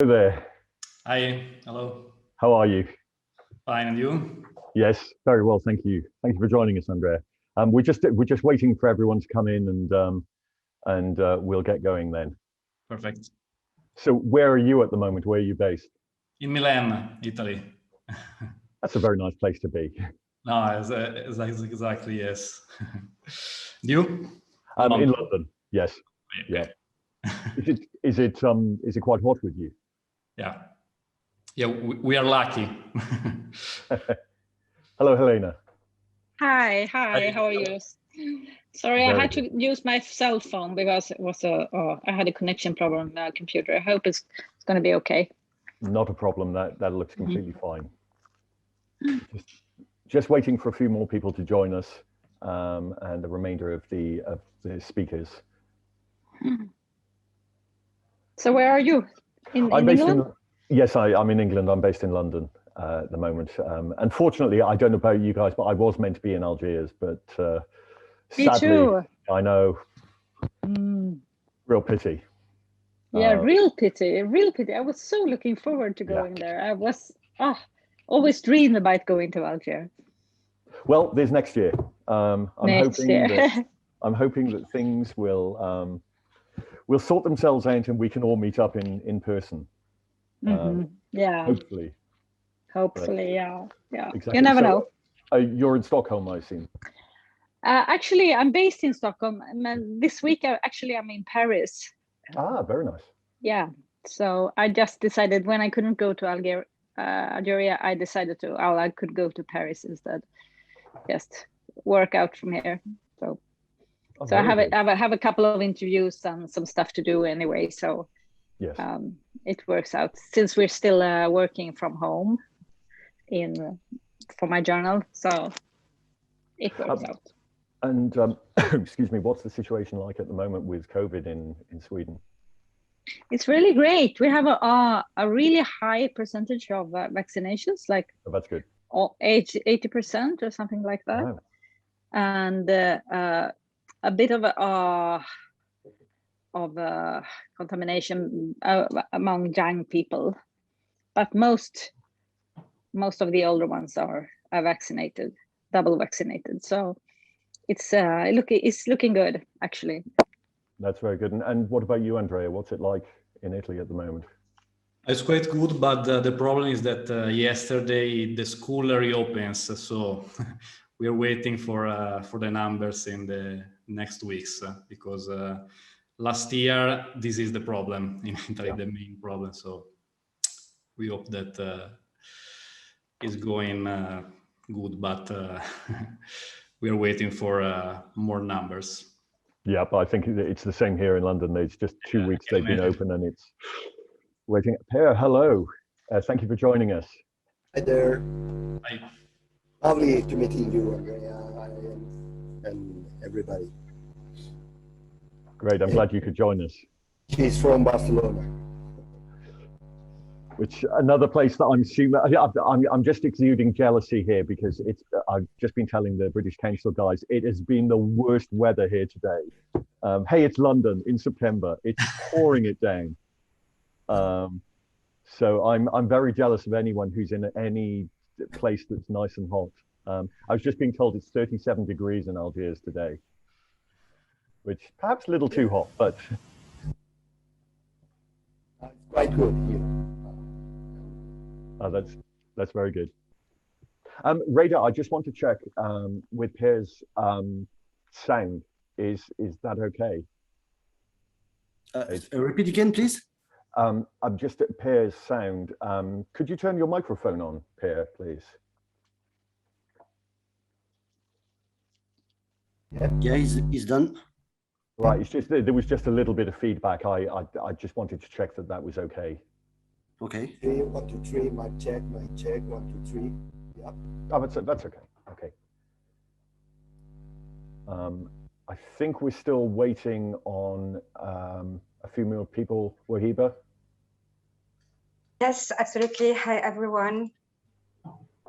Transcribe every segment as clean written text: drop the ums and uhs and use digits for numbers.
Hey there. Hi, hello. How are you? Fine, and you? Yes, very well, thank you. Thank you for joining us, Andrea. We're just waiting for everyone to come in and we'll get going then. Perfect. So where are you at the moment? Where are you based? In Milan, Italy. That's a very nice place to be. No, exactly, yes. You? In London. London, yes. Yeah. Okay. Is it quite hot with you? Yeah. Yeah, we are lucky. Hello, Helena. Hi, Hi. how are you? Sorry, I Very had to use my cell phone because it was I had a connection problem on the computer. I hope it's going to be okay. Not a problem. That looks completely fine. Just waiting for a few more people to join us, and the remainder of the speakers. So where are you? In England? Yes, I'm in England. I'm based in London at the moment. Unfortunately, I don't know about you guys, but I was meant to be in Algiers, but Me sadly, too. I know. Real pity. Yeah, real pity, real pity. I was so looking forward to going Yeah. there. I was always dreamed about going to Algiers. Well, there's next year. I'm hoping that things will sort themselves out and we can all meet up in person. Yeah. Hopefully. Hopefully, yeah. Exactly. You never know. You're in Stockholm, I assume. Actually, I'm based in Stockholm. This week, I'm in Paris. Ah, very nice. Yeah. So I just decided when I couldn't go to Algeria, I decided I could go to Paris instead. Just work out from here. So I have a couple of interviews and some stuff to do anyway. So yes, it works out since we're still working from home for my journal. So it works out. And excuse me, what's the situation like at the moment with COVID in Sweden? It's really great. We have a really high percentage of vaccinations, like that's good. 80% or something like that. Wow. And a bit of contamination among young people, but most of the older ones are vaccinated, double vaccinated. So it's looking good, actually. That's very good. And what about you, Andrea? What's it like in Italy at the moment? It's quite good, but the problem is that yesterday the school reopens, so we are waiting for the numbers in the next weeks because last year this is the problem in Italy, the main problem. So we hope that it's going good, but we are waiting for more numbers. Yeah, but I think it's the same here in London. It's just 2 weeks they've been open and it's waiting. Per, hello. Thank you for joining us. Hi there. Hi. Lovely to meeting you, Andrea, and everybody. Great. I'm glad you could join us. She's from Barcelona. Which another place that I'm just exuding jealousy here because I've just been telling the British Council guys it has been the worst weather here today. Hey, it's London in September. It's pouring it down. So I'm very jealous of anyone who's in any place that's nice and hot. I was just being told it's 37 degrees in Algiers today, which perhaps a little too hot, but It's quite good here. That's very good. Radar, I just want to check with Per's sound. Is that okay? Repeat again, please. I'm just at Per's sound. Could you turn your microphone on, Per, please? Yeah, he's done. Right. It's just there was just a little bit of feedback. I just wanted to check that was okay. Okay. 3, 1, 2, 3. My check. 1, 2, 3. Yeah. Oh, that's okay. Okay. I think we're still waiting on a few more people. Wahiba? Yes, absolutely. Hi, everyone.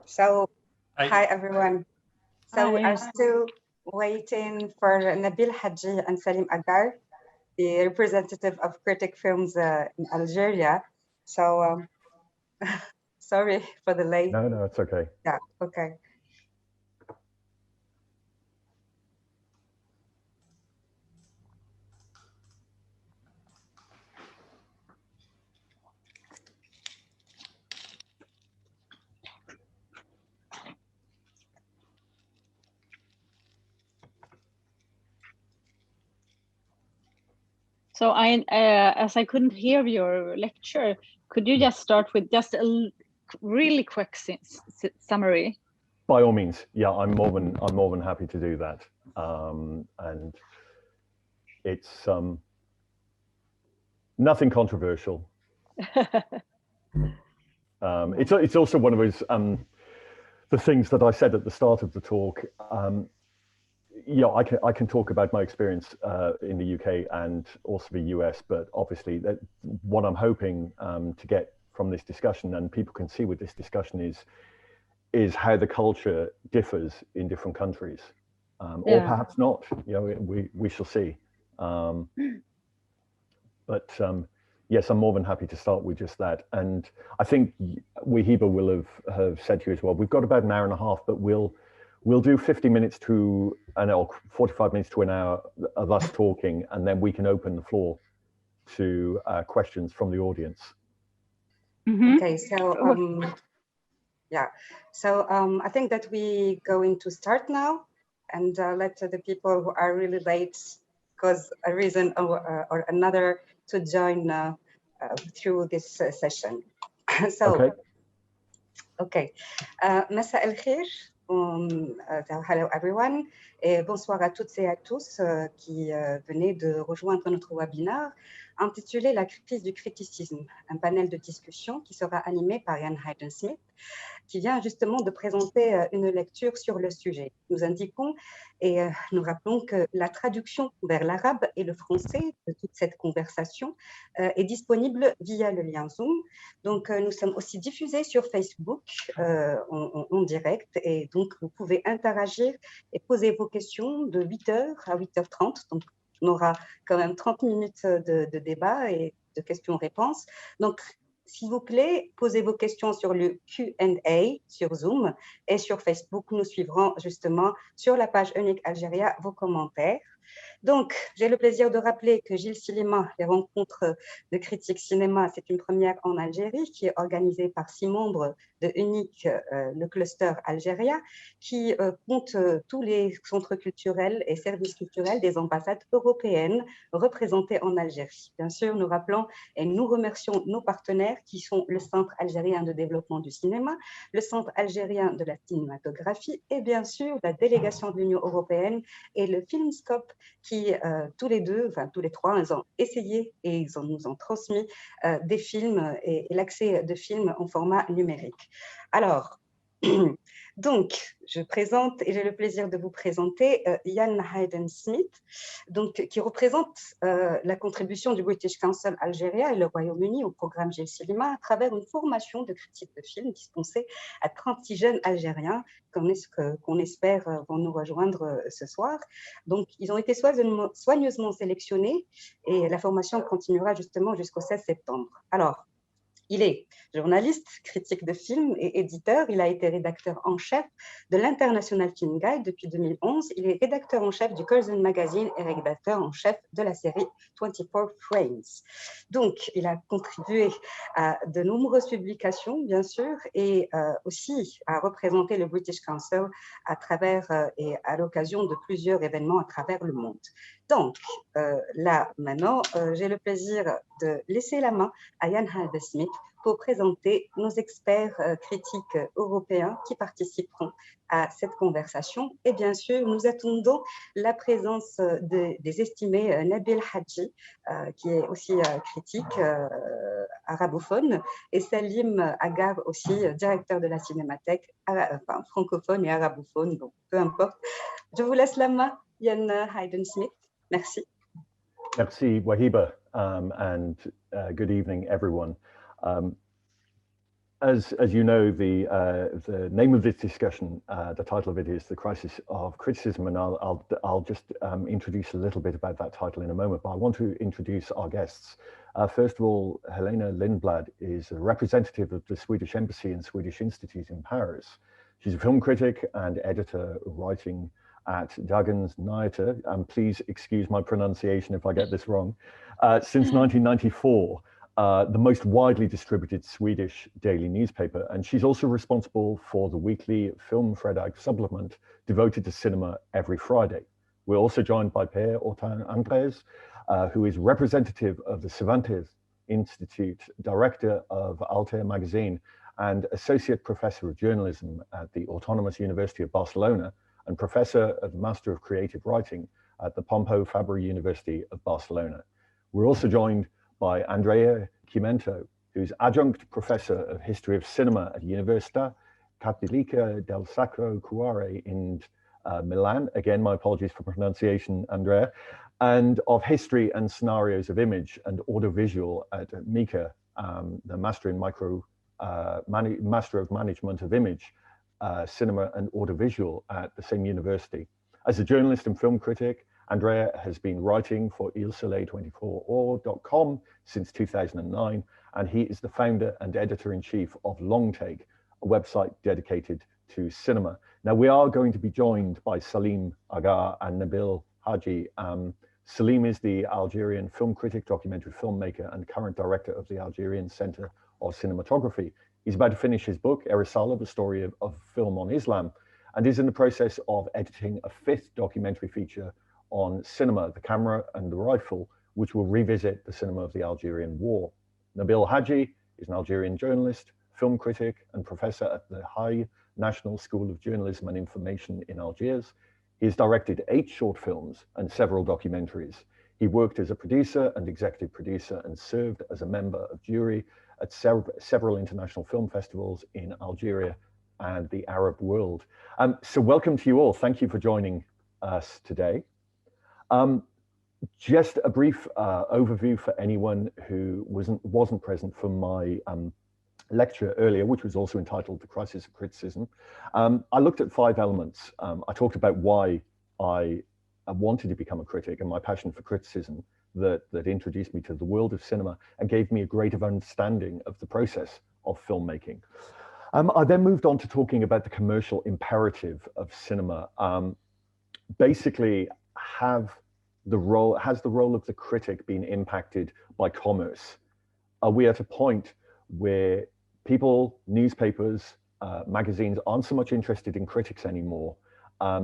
So, hi everyone. So we are still waiting for Nabil Haji and Salim Agar, the representative of Critic Films in Algeria, So sorry for the late. No, it's okay. Yeah, okay. So as I couldn't hear your lecture, could you just start with just a really quick summary? By all means, yeah, I'm more than happy to do that. And it's nothing controversial. It's also one of those the things that I said at the start of the talk. Yeah, I can talk about my experience in the UK and also the US, but obviously what I'm hoping to get from this discussion, and people can see with this discussion, is how the culture differs in different countries, or perhaps not. You know, we shall see. But yes, I'm more than happy to start with just that. And I think Wahiba will have said to you as well, we've got about an hour and a half, but we'll do 50 minutes to an hour, 45 minutes to an hour of us talking, and then we can open the floor to questions from the audience. Mm-hmm. Okay, so yeah, so I think that we're going to start now and let the people who are really late because a reason or another to join through this session. So, okay. مساء الخير. Hello everyone et bonsoir à toutes et à tous qui venez de rejoindre notre webinaire intitulé La crise du criticisme, un panel de discussion qui sera animé par Jan Hayden-Smith, qui vient justement de présenter une lecture sur le sujet. Nous indiquons et nous rappelons que la traduction vers l'arabe et le français de toute cette conversation est disponible via le lien Zoom. Donc, nous sommes aussi diffusés sur Facebook en direct et donc vous pouvez interagir et poser vos questions de 8h à 8h30. Donc, on aura quand même 30 minutes de débat et de questions-réponses. Donc, s'il vous plaît, posez vos questions sur le Q&A sur Zoom et sur Facebook. Nous suivrons justement sur la page unique Algérie vos commentaires. Donc, j'ai le plaisir de rappeler que Gilles Silima, les rencontres de critiques cinéma, c'est une première en Algérie qui est organisée par 6 membres de UNIC, le cluster Algérie, qui compte tous les centres culturels et services culturels des ambassades européennes représentées en Algérie. Bien sûr, nous rappelons et nous remercions nos partenaires qui sont le Centre algérien de développement du cinéma, le Centre algérien de la cinématographie et bien sûr la délégation de l'Union européenne et le Filmscope qui tous les trois, ils ont essayé et ils nous ont transmis des films et l'accès de films en format numérique. Alors, donc, je présente et j'ai le plaisir de vous présenter Jan Hayden-Smith, donc, qui représente la contribution du British Council Algérie et le Royaume-Uni au programme Gilles Silima à travers une formation de critique de films dispensée à 36 jeunes Algériens qu'on espère vont nous rejoindre ce soir. Donc, ils ont été soigneusement sélectionnés et la formation continuera justement jusqu'au 16 septembre. Alors, il est journaliste, critique de films et éditeur. Il a été rédacteur en chef de l'International Film Guide depuis 2011. Il est rédacteur en chef du Curzon Magazine et rédacteur en chef de la série 24 Frames. Donc, il a contribué à de nombreuses publications, bien sûr, et aussi à représenter le British Council à travers et à l'occasion de plusieurs événements à travers le monde. Donc, là, maintenant, j'ai le plaisir de laisser la main à Jan Hayden-Smith pour présenter nos experts critiques européens qui participeront à cette conversation. Et bien sûr, nous attendons la présence des estimés Nabil Hadji, qui est aussi critique arabophone, et Salim Agar aussi, directeur de la Cinémathèque francophone et arabophone, donc peu importe. Je vous laisse la main, Jan Hayden-Smith. Merci. Merci, Wahiba, and good evening, everyone. As you know, the name of this discussion, the title of it is The Crisis of Criticism, and I'll just introduce a little bit about that title in a moment, but I want to introduce our guests. First of all, Helena Lindblad is a representative of the Swedish Embassy and Swedish Institute in Paris. She's a film critic and editor writing at Dagens Nyheter, and please excuse my pronunciation if I get this wrong, since 1994. The most widely distributed Swedish daily newspaper, and she's also responsible for the weekly Filmfredag supplement devoted to cinema every Friday. We're also joined by Per Ortan Andres, who is representative of the Cervantes Institute, director of Altair magazine, and associate professor of journalism at the Autonomous University of Barcelona, and professor of the Master of Creative Writing at the Pompeu Fabra University of Barcelona. We're also joined by Andrea Chimento, who's adjunct professor of history of cinema at Università Cattolica del Sacro Cuore in Milan. Again, my apologies for pronunciation, Andrea. And of history and scenarios of image and audiovisual at MICA, the Master of Management of Image, Cinema and Audiovisual at the same university. As a journalist and film critic, Andrea has been writing for ilsoleil24or.com since 2009, and he is the founder and editor-in-chief of Long Take, a website dedicated to cinema. Now, we are going to be joined by Salim Agar and Nabil Haji. Salim is the Algerian film critic, documentary filmmaker, and current director of the Algerian Center of Cinematography. He's about to finish his book, Erisala, the story of film on Islam, and is in the process of editing a 5th documentary feature on cinema, the camera and the rifle, which will revisit the cinema of the Algerian War. Nabil Haji is an Algerian journalist, film critic, and professor at the High National School of Journalism and Information in Algiers. He has directed 8 short films and several documentaries. He worked as a producer and executive producer and served as a member of jury at several international film festivals in Algeria and the Arab world. So welcome to you all. Thank you for joining us today. Just a brief overview for anyone who wasn't present for my lecture earlier, which was also entitled The Crisis of Criticism. I looked at 5 elements. I talked about why I wanted to become a critic and my passion for criticism that introduced me to the world of cinema and gave me a greater understanding of the process of filmmaking. I then moved on to talking about the commercial imperative of cinema. Basically, has the role of the critic been impacted by commerce? Are we at a point where people, newspapers, magazines aren't so much interested in critics anymore?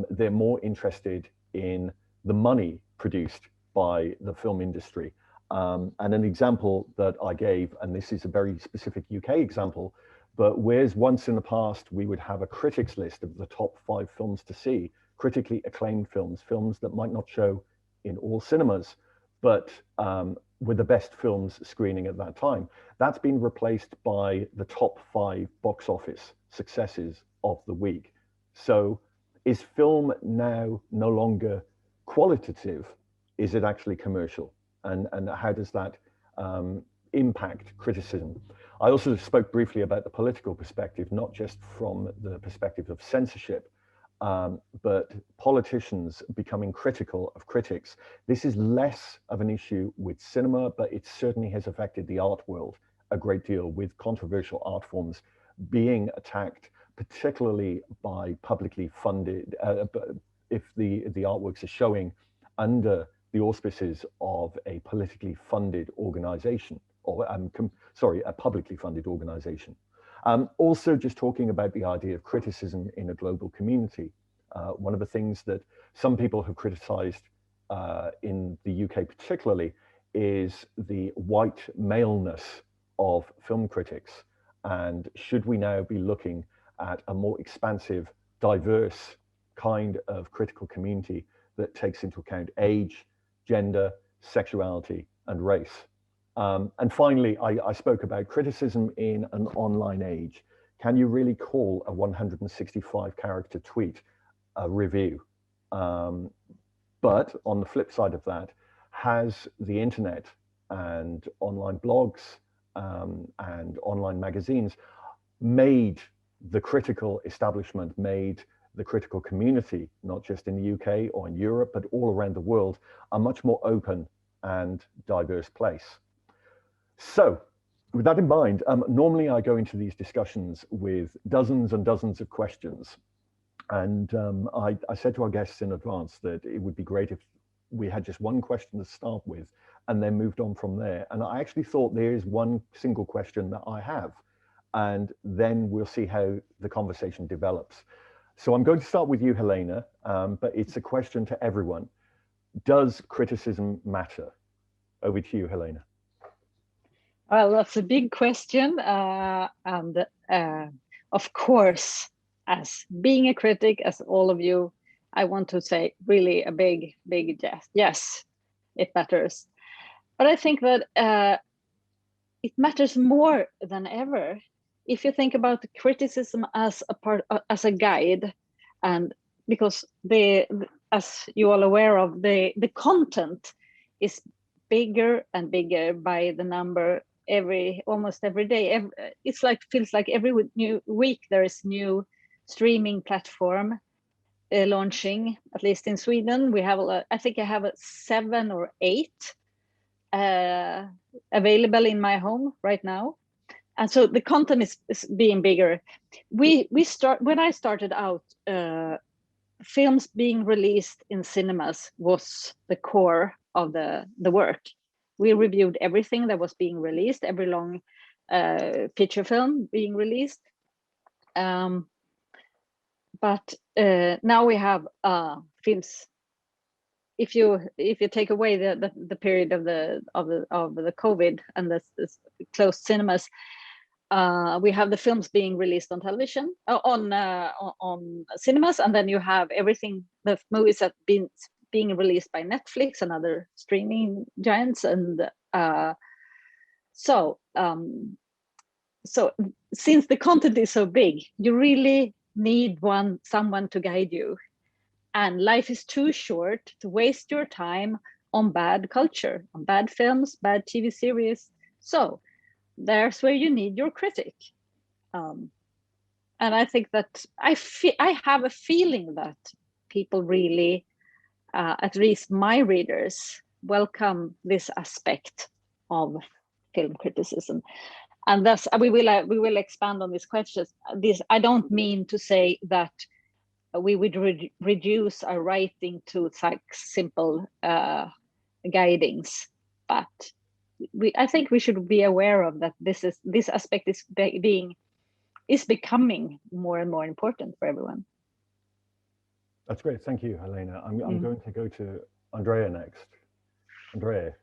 They're more interested in the money produced by the film industry. And an example that I gave, and this is a very specific UK example, but whereas once in the past we would have a critics list of the top 5 films to see, critically acclaimed films, films that might not show in all cinemas, but were the best films screening at that time. That's been replaced by the top 5 box office successes of the week. So is film now no longer qualitative? Is it actually commercial? And how does that impact criticism? I also spoke briefly about the political perspective, not just from the perspective of censorship, but politicians becoming critical of critics. This is less of an issue with cinema, but it certainly has affected the art world a great deal, with controversial art forms being attacked, particularly by publicly funded, if the artworks are showing under the auspices of a politically funded organization, or a publicly funded organization. Also, just talking about the idea of criticism in a global community. One of the things that some people have criticized in the UK particularly is the white maleness of film critics. And should we now be looking at a more expansive, diverse kind of critical community that takes into account age, gender, sexuality, and race? And finally, I spoke about criticism in an online age. Can you really call a 165-character tweet a review? But on the flip side of that, has the internet and online blogs and online magazines, made the critical establishment, made the critical community, not just in the UK or in Europe, but all around the world, a much more open and diverse place. So, with that in mind, normally I go into these discussions with dozens and dozens of questions. And I said to our guests in advance that it would be great if we had just one question to start with and then moved on from there. And I actually thought there is one single question that I have, and then we'll see how the conversation develops. So I'm going to start with you, Helena, but it's a question to everyone. Does criticism matter? Over to you, Helena. Well, that's a big question. And of course, as being a critic, as all of you, I want to say really a big yes. Yes, it matters. But I think that it matters more than ever. If you think about criticism as a guide, and because as you all aware of, the content is bigger and bigger by the number almost every day. Feels like every new week there is new streaming platform launching. At least in Sweden, we have I think I have 7 or 8 available in my home right now. And so the content is being bigger. When I started out, films being released in cinemas was the core of the work. We reviewed everything that was being released, every long feature film being released. But now we have films. If you take away the period of the COVID and the closed cinemas, we have the films being released on television, on cinemas, and then you have everything, the movies that being released by Netflix and other streaming giants, and so since the content is so big, you really need someone to guide you, and life is too short to waste your time on bad culture, on bad films, bad TV series. So there's where you need your critic. And I think that I have a feeling that people really, at least my readers, welcome this aspect of film criticism. And thus we will expand on these questions. I don't mean to say that we would reduce our writing to like simple guidings, but I think we should be aware of that. This aspect is becoming more and more important for everyone. That's great. Thank you, Helena. I'm going to go to Andrea next. Andrea.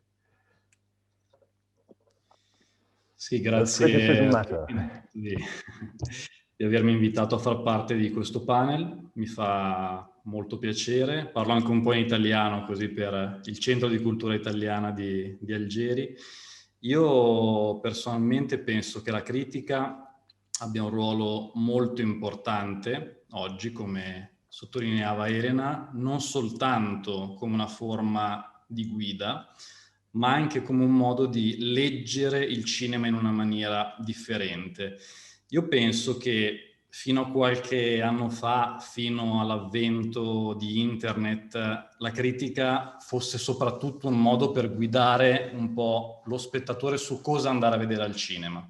Sì, grazie di avermi invitato a far parte di questo panel. Mi fa molto piacere. Parlo anche un po' in italiano, così per il Centro di Cultura Italiana di Algeri. Io personalmente penso che la critica abbia un ruolo molto importante oggi, come sottolineava Helena, non soltanto come una forma di guida, ma anche come un modo di leggere il cinema in una maniera differente. Io penso che fino a qualche anno fa, fino all'avvento di internet, la critica fosse soprattutto un modo per guidare un po' lo spettatore su cosa andare a vedere al cinema.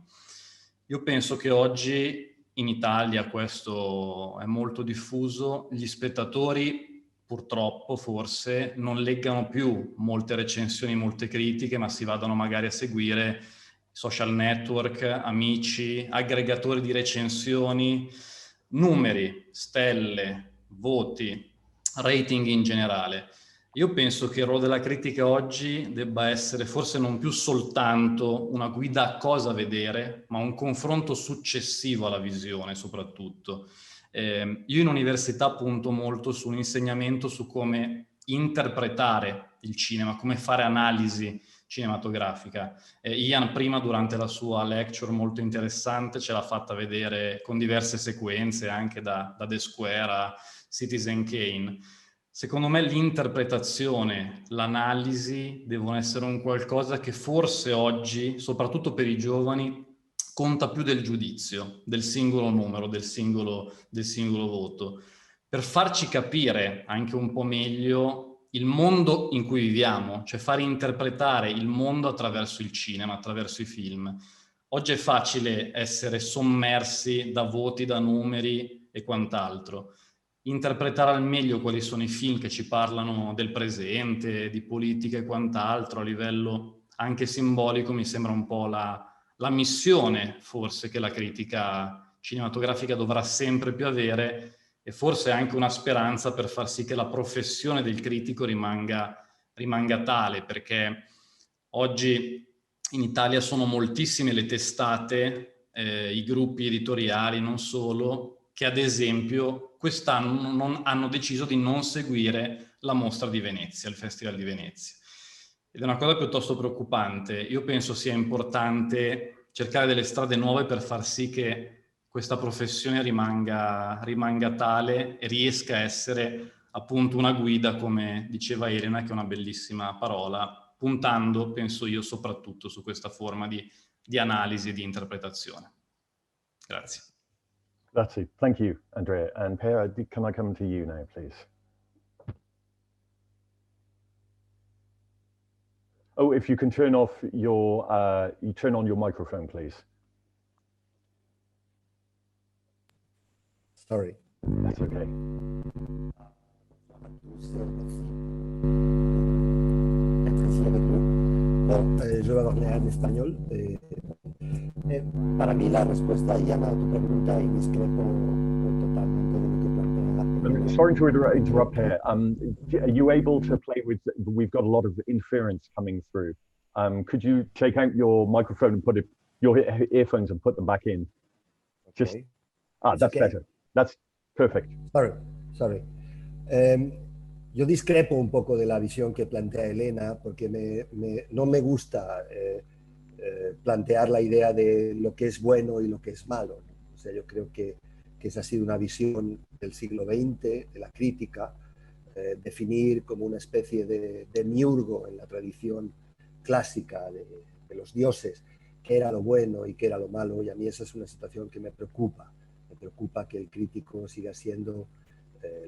Io penso che oggi in Italia questo è molto diffuso, gli spettatori purtroppo forse non leggano più molte recensioni, molte critiche, ma si vadano magari a seguire social network, amici, aggregatori di recensioni, numeri, stelle, voti, rating in generale. Io penso che il ruolo della critica oggi debba essere forse non più soltanto una guida a cosa vedere, ma un confronto successivo alla visione soprattutto. Io in università punto molto su un insegnamento su come interpretare il cinema, come fare analisi cinematografica. Ian prima durante la sua lecture molto interessante ce l'ha fatta vedere con diverse sequenze anche da The Square a Citizen Kane. Secondo me l'interpretazione, l'analisi devono essere un qualcosa che forse oggi, soprattutto per i giovani, conta più del giudizio, del singolo numero, del singolo voto, per farci capire anche un po' meglio il mondo in cui viviamo, cioè far interpretare il mondo attraverso il cinema, attraverso i film. Oggi è facile essere sommersi da voti, da numeri e quant'altro. Interpretare al meglio quali sono i film che ci parlano del presente, di politica e quant'altro, a livello anche simbolico, mi sembra un po' la missione, forse, che la critica cinematografica dovrà sempre più avere, e forse anche una speranza per far sì che la professione del critico rimanga tale, perché oggi in Italia sono moltissime le testate, i gruppi editoriali, non solo, che ad esempio quest'anno hanno deciso di non seguire la mostra di Venezia, il Festival di Venezia. Ed è una cosa piuttosto preoccupante. Io penso sia importante cercare delle strade nuove per far sì che questa professione rimanga tale e riesca a essere appunto una guida, come diceva Elena, che è una bellissima parola, puntando, penso io, soprattutto su questa forma di analisi e di interpretazione. Grazie. Grazie. Thank you, Andrea. And Per, can I come to you now, please? Oh, if you can turn off your, you turn on your microphone, please. Sorry. That's okay. Bon, je vais parler en español. Para mí la respuesta, Ian, a tu pregunta, y discrepo totalmente de lo que plantea. Sorry to interrupt here. Are you able to play with, we've got a lot of interference coming through. Could you take out your microphone and put your earphones and put them back in? Just, Okay. that's okay. Better. That's perfect. Sorry. Yo discrepo un poco de la visión que plantea Helena, porque no me gusta plantear la idea de lo que es bueno y lo que es malo, ¿no? O sea, yo creo que esa ha sido una visión del siglo XX, de la crítica, definir como una especie de miurgo en la tradición clásica de los dioses, qué era lo bueno y qué era lo malo, y a mí esa es una situación que me preocupa. Me preocupa que el crítico siga siendo,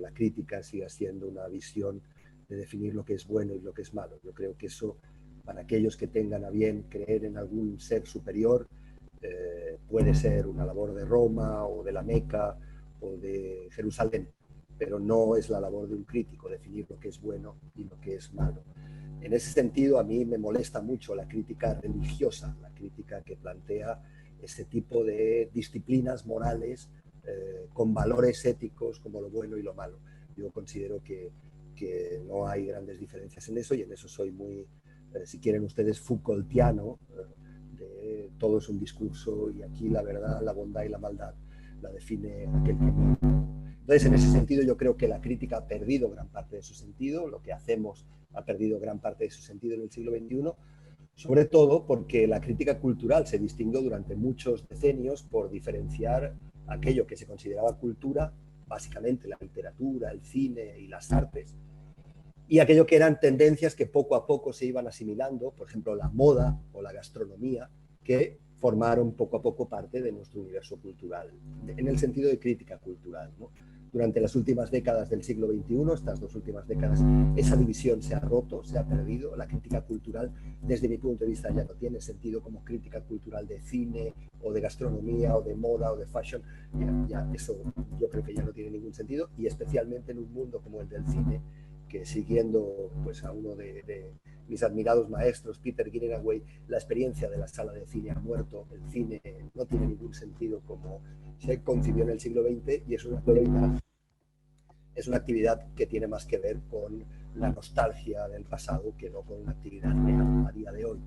la crítica siga siendo una visión de definir lo que es bueno y lo que es malo. Yo creo que eso, para aquellos que tengan a bien creer en algún ser superior, puede ser una labor de Roma o de la Meca o de Jerusalén, pero no es la labor de un crítico definir lo que es bueno y lo que es malo. En ese sentido, a mí me molesta mucho la crítica religiosa, la crítica que plantea este tipo de disciplinas morales con valores éticos como lo bueno y lo malo. Yo considero que no hay grandes diferencias en eso, y en eso soy muy, si quieren ustedes, Foucaultiano, de todo es un discurso y aquí la verdad, la bondad y la maldad la define aquel que vive. Entonces, en ese sentido, yo creo que la crítica ha perdido gran parte de su sentido, lo que hacemos ha perdido gran parte de su sentido en el siglo XXI, sobre todo porque la crítica cultural se distinguió durante muchos decenios por diferenciar aquello que se consideraba cultura, básicamente la literatura, el cine y las artes, y aquello que eran tendencias que poco a poco se iban asimilando, por ejemplo, la moda o la gastronomía, que formaron poco a poco parte de nuestro universo cultural, en el sentido de crítica cultural, ¿no? Durante las últimas décadas del siglo XXI, estas dos últimas décadas, esa división se ha roto, se ha perdido. La crítica cultural, desde mi punto de vista, ya no tiene sentido como crítica cultural de cine o de gastronomía o de moda o de fashion. Ya eso yo creo que ya no tiene ningún sentido, y especialmente en un mundo como el del cine, que siguiendo pues, a uno de mis admirados maestros, Peter Greenaway, la experiencia de la sala de cine ha muerto. El cine no tiene ningún sentido como se concibió en el siglo XX, y es una actividad que tiene más que ver con la nostalgia del pasado que no con una actividad real a día de hoy.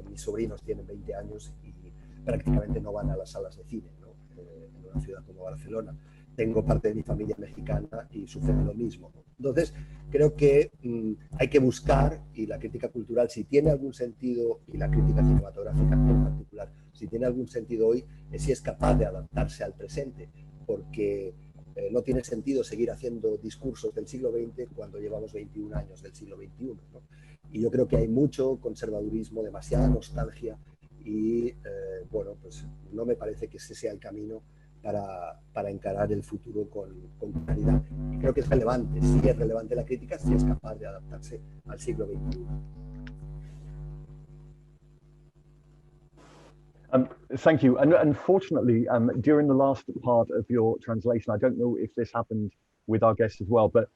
Mis sobrinos tienen 20 años y prácticamente no van a las salas de cine, ¿no? En una ciudad como Barcelona. Tengo parte de mi familia mexicana y sucede lo mismo, ¿no? Entonces, creo que hay que buscar, y la crítica cultural, si tiene algún sentido, y la crítica cinematográfica en particular, si tiene algún sentido hoy, es si es capaz de adaptarse al presente, porque no tiene sentido seguir haciendo discursos del siglo XX cuando llevamos 21 años del siglo XXI, ¿no? Y yo creo que hay mucho conservadurismo, demasiada nostalgia, y bueno, pues no me parece que ese sea el camino para encarar el futuro con claridad. Y creo que es relevante, sí es relevante la crítica, si es capaz de adaptarse al siglo XXI. Thank you. And unfortunately, during the last part of your translation, I don't know if this happened with our guests as well, but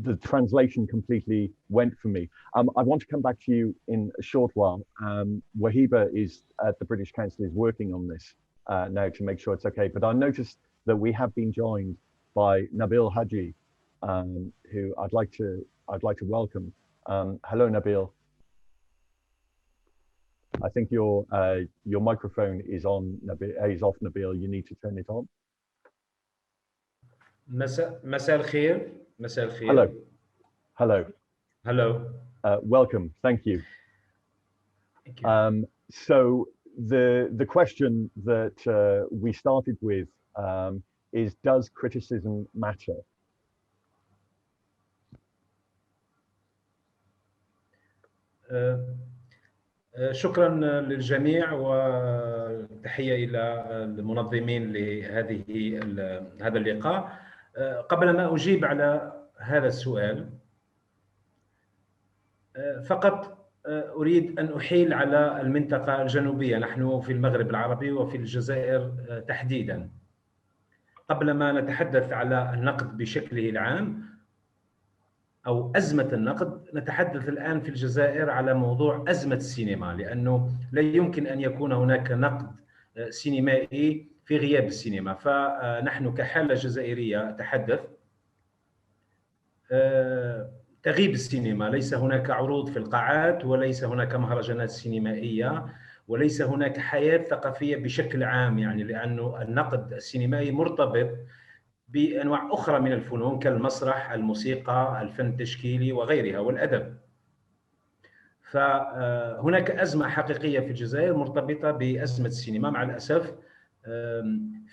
the translation completely went for me. I want to come back to you in a short while. Wahiba is at the British Council is working on this now to make sure it's okay. But I noticed that we have been joined by Nabil Haji, who I'd like to welcome. Hello, Nabil. I think your microphone is on. Is off, Nabil. You need to turn it on. مساء الخير. مساء الخير. Hello. Hello. Hello. Welcome. Thank you. Thank you. So the question that we started with is, does criticism matter? شكرا للجميع وتحية إلى المنظمين هذا اللقاء. قبل ما أجيب على هذا السؤال فقط أريد أن أحيل على المنطقة الجنوبية. نحن في المغرب العربي وفي الجزائر تحديدا. قبل ما نتحدث على النقد بشكله العام أو أزمة النقد، نتحدث الآن في الجزائر على موضوع أزمة السينما، لأنه لا يمكن أن يكون هناك نقد سينمائي في غياب السينما. فنحن كحالة جزائرية أتحدث، تغيب السينما، ليس هناك عروض في القاعات، وليس هناك مهرجانات سينمائية، وليس هناك حياة ثقافية بشكل عام، يعني لأنه النقد السينمائي مرتبط بأنواع أخرى من الفنون كالمسرح، الموسيقى، الفن التشكيلي وغيرها والأدب. فهناك أزمة حقيقية في الجزائر مرتبطة بأزمة السينما. مع الأسف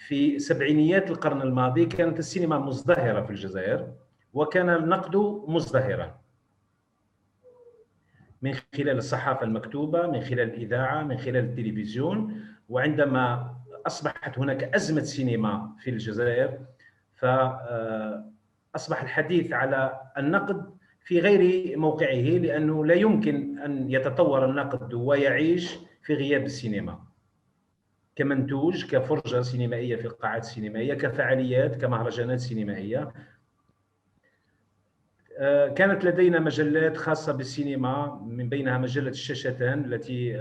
في سبعينيات القرن الماضي كانت السينما مزدهرة في الجزائر، وكان النقد مزدهرا من خلال الصحافة المكتوبة، من خلال الإذاعة، من خلال التلفزيون. وعندما أصبحت هناك أزمة سينما في الجزائر فأصبح الحديث على النقد في غير موقعه، لأنه لا يمكن أن يتطور النقد ويعيش في غياب السينما كمنتوج، كفرجة سينمائية في القاعات السينمائية، كفعاليات، كمهرجانات سينمائية. كانت لدينا مجلات خاصة بالسينما، من بينها مجلة الشاشتان التي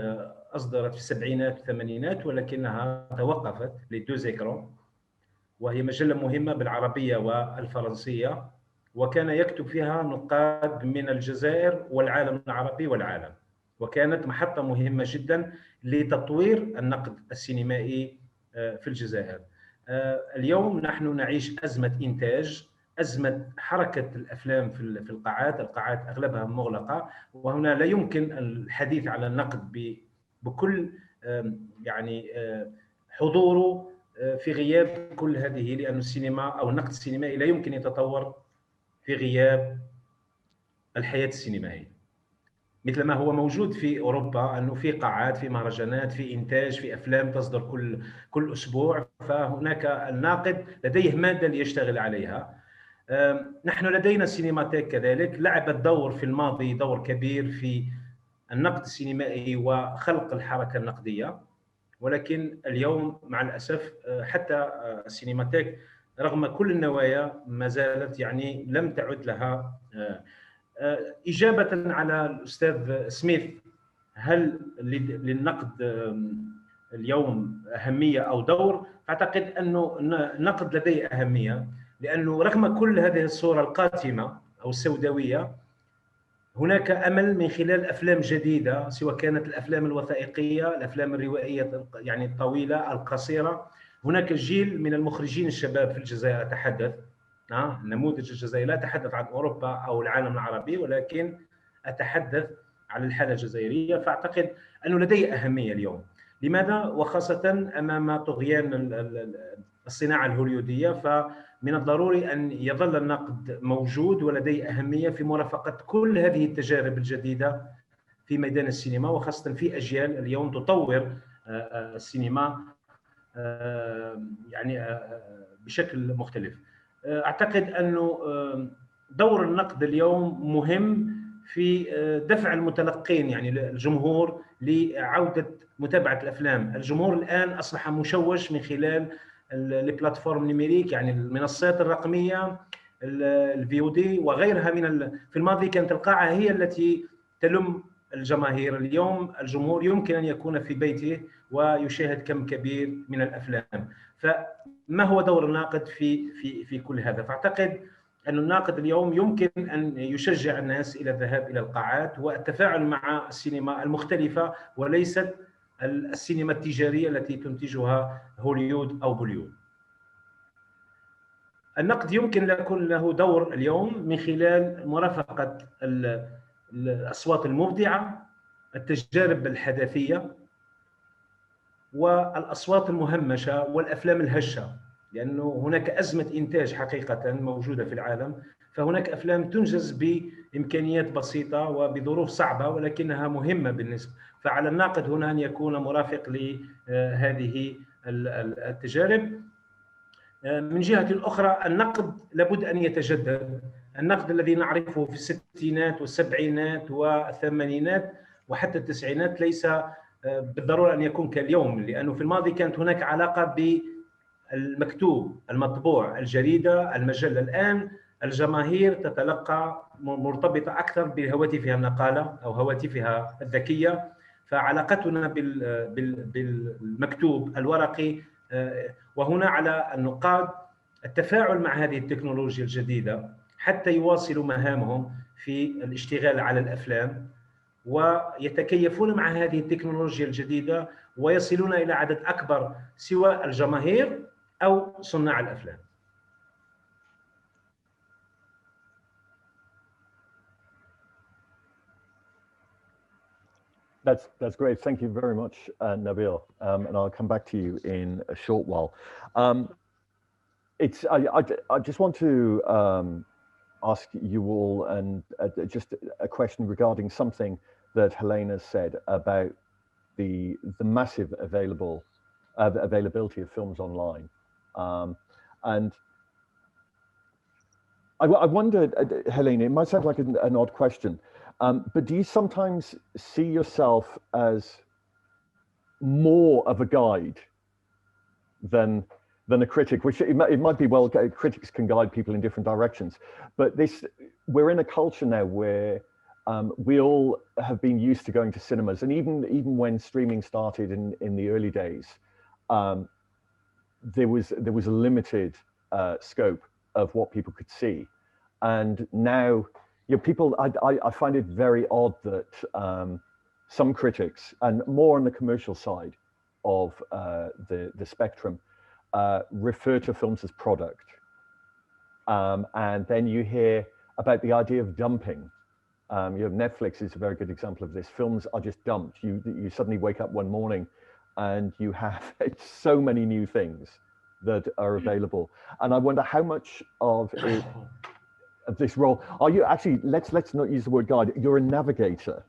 أصدرت في السبعينات والثمانينات، ولكنها توقفت لدو زيكرون، وهي مجلة مهمة بالعربية والفرنسية، وكان يكتب فيها نقاد من الجزائر والعالم العربي والعالم، وكانت محطة مهمة جدا لتطوير النقد السينمائي في الجزائر. اليوم نحن نعيش أزمة إنتاج، أزمة حركة الأفلام في القاعات أغلبها مغلقة، وهنا لا يمكن الحديث على النقد بكل يعني حضوره في غياب كل هذه، لأن السينما أو النقد السينمائي لا يمكن يتطور في غياب الحياة السينمائية، مثل ما هو موجود في أوروبا، أنه في قاعات، في مهرجانات، في إنتاج، في أفلام تصدر كل أسبوع، فهناك الناقد لديه مادة ليشتغل عليها. نحن لدينا سينماتيك كذلك لعبت دور في الماضي، دور كبير في النقد السينمائي وخلق الحركة النقدية، ولكن اليوم مع الأسف حتى السينماتيك رغم كل النوايا ما زالت يعني لم تعد لها. إجابة على الأستاذ سميث، هل للنقد اليوم أهمية أو دور؟ أعتقد أنه النقد لديه أهمية، لأنه رغم كل هذه الصورة القاتمة أو السوداوية هناك أمل من خلال أفلام جديدة، سواء كانت الأفلام الوثائقية، الأفلام الروائية يعني الطويلة، القصيرة. هناك جيل من المخرجين الشباب في الجزائر أتحدث، نموذج الجزائر، لا أتحدث عن أوروبا أو العالم العربي، ولكن أتحدث عن الحالة الجزائرية. فأعتقد أنه لديه أهمية اليوم. لماذا؟ وخاصة أمام طغيان الصناعة الهوليودية، فمن الضروري أن يظل النقد موجود ولديه أهمية في مرافقة كل هذه التجارب الجديدة في ميدان السينما، وخاصة في أجيال اليوم تطور السينما يعني بشكل مختلف. أعتقد أنه دور النقد اليوم مهم في دفع المتلقين، يعني الجمهور، لعودة متابعة الأفلام. الجمهور الآن أصبح مشوش من خلال البلاتفورم نيميريك، يعني المنصات الرقمية، الفي او دي وغيرها في الماضي كانت القاعة هي التي تلم الجماهير. اليوم الجمهور يمكن أن يكون في بيته ويشاهد كم كبير من الأفلام. فما هو دور الناقد في كل هذا؟ فأعتقد أن الناقد اليوم يمكن أن يشجع الناس إلى الذهاب إلى القاعات والتفاعل مع السينما المختلفة، وليست السينما التجارية التي تنتجها هوليوود أو بوليوود. النقد يمكن أن يكون له دور اليوم من خلال مرافقة الأصوات المبدعة، التجارب الحداثية، والأصوات المهمشة والأفلام الهشة، لأنه هناك أزمة إنتاج حقيقة موجودة في العالم. فهناك أفلام تنجز بإمكانيات بسيطة وبظروف صعبة ولكنها مهمة بالنسبة. فعلى الناقد هنا أن يكون مرافق لهذه التجارب. من جهة أخرى النقد لابد أن يتجدد. النقد الذي نعرفه في الستينات والسبعينات والثمانينات وحتى التسعينات ليس بالضرورة أن يكون كاليوم، لأنه في الماضي كانت هناك علاقة بالمكتوب، المطبوع، الجريدة، المجلة. الآن الجماهير تتلقى مرتبطة أكثر بهواتفها النقالة أو هواتفها الذكية. فعلاقتنا بالمكتوب الورقي، وهنا على النقاد التفاعل مع هذه التكنولوجيا الجديدة حتى يواصلوا مهامهم في الاشتغال على الأفلام ويتكيفون مع هذه التكنولوجيا الجديدة ويصلون إلى عدد أكبر سواء الجماهير أو صناع الأفلام. That's great. Thank you very much, Nabil. And I'll come back to you in a short while. I just want to ask you all and just a question regarding something that Helena said about the massive availability of films online. And I wondered, Helena, it might sound like an odd question, but do you sometimes see yourself as more of a guide than a critic? Which it might be, well, critics can guide people in different directions, but we're in a culture now where we all have been used to going to cinemas, and even when streaming started in the early days, there was a limited scope of what people could see, and now people. I find it very odd that some critics, and more on the commercial side of the spectrum, refer to films as product, and then you hear about the idea of dumping. Netflix is a very good example of this. Films are just dumped. You suddenly wake up one morning and you have so many new things that are available. And I wonder how much of this role are you actually, let's not use the word guide, you're a navigator.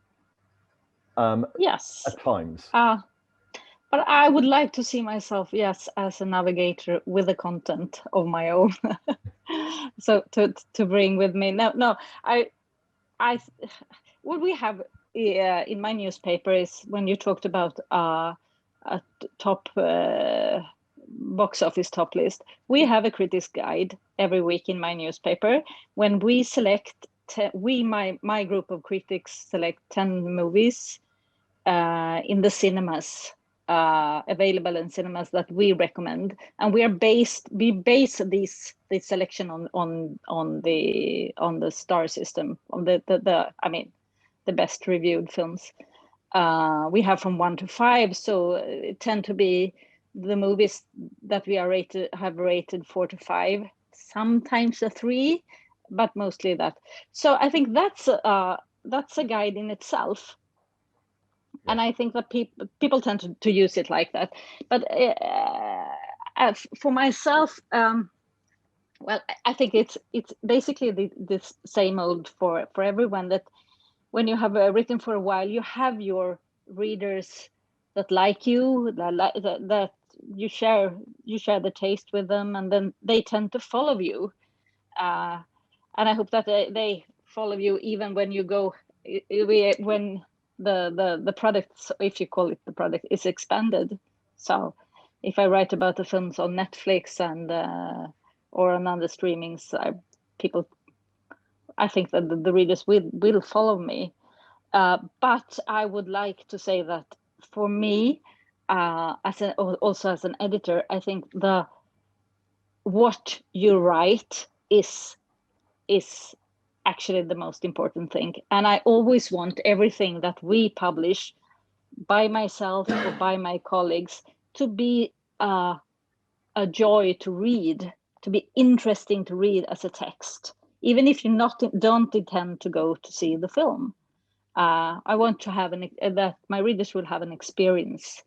Yes. At times. But I would like to see myself, yes, as a navigator with a content of my own. So to bring with me. No, what we have in my newspaper is when you talked about a top box office top list. We have a critics guide every week in my newspaper. When we select, my group of critics select 10 movies in the cinemas, available in cinemas that we recommend, and we base this selection on the star system, on the best reviewed films. We have from 1 to 5, so it tend to be the movies that we have rated 4 to 5, sometimes a 3, but mostly that. So I think that's a guide in itself. And I think that people tend to use it like that. But for myself, well, I think it's basically the same old for everyone, that when you have written for a while, you have your readers that like you, that you share the taste with them, and then they tend to follow you. And I hope that they follow you even when you go, when the product, if you call it the product, is expanded. So if I write about the films on Netflix and or on other streamings, I think that the readers will follow me. But I would like to say that for me, also as an editor, I think what you write is actually the most important thing. And I always want everything that we publish by myself or by my colleagues to be a joy to read, to be interesting to read as a text, even if you don't intend to go to see the film. I want to have that my readers will have an experience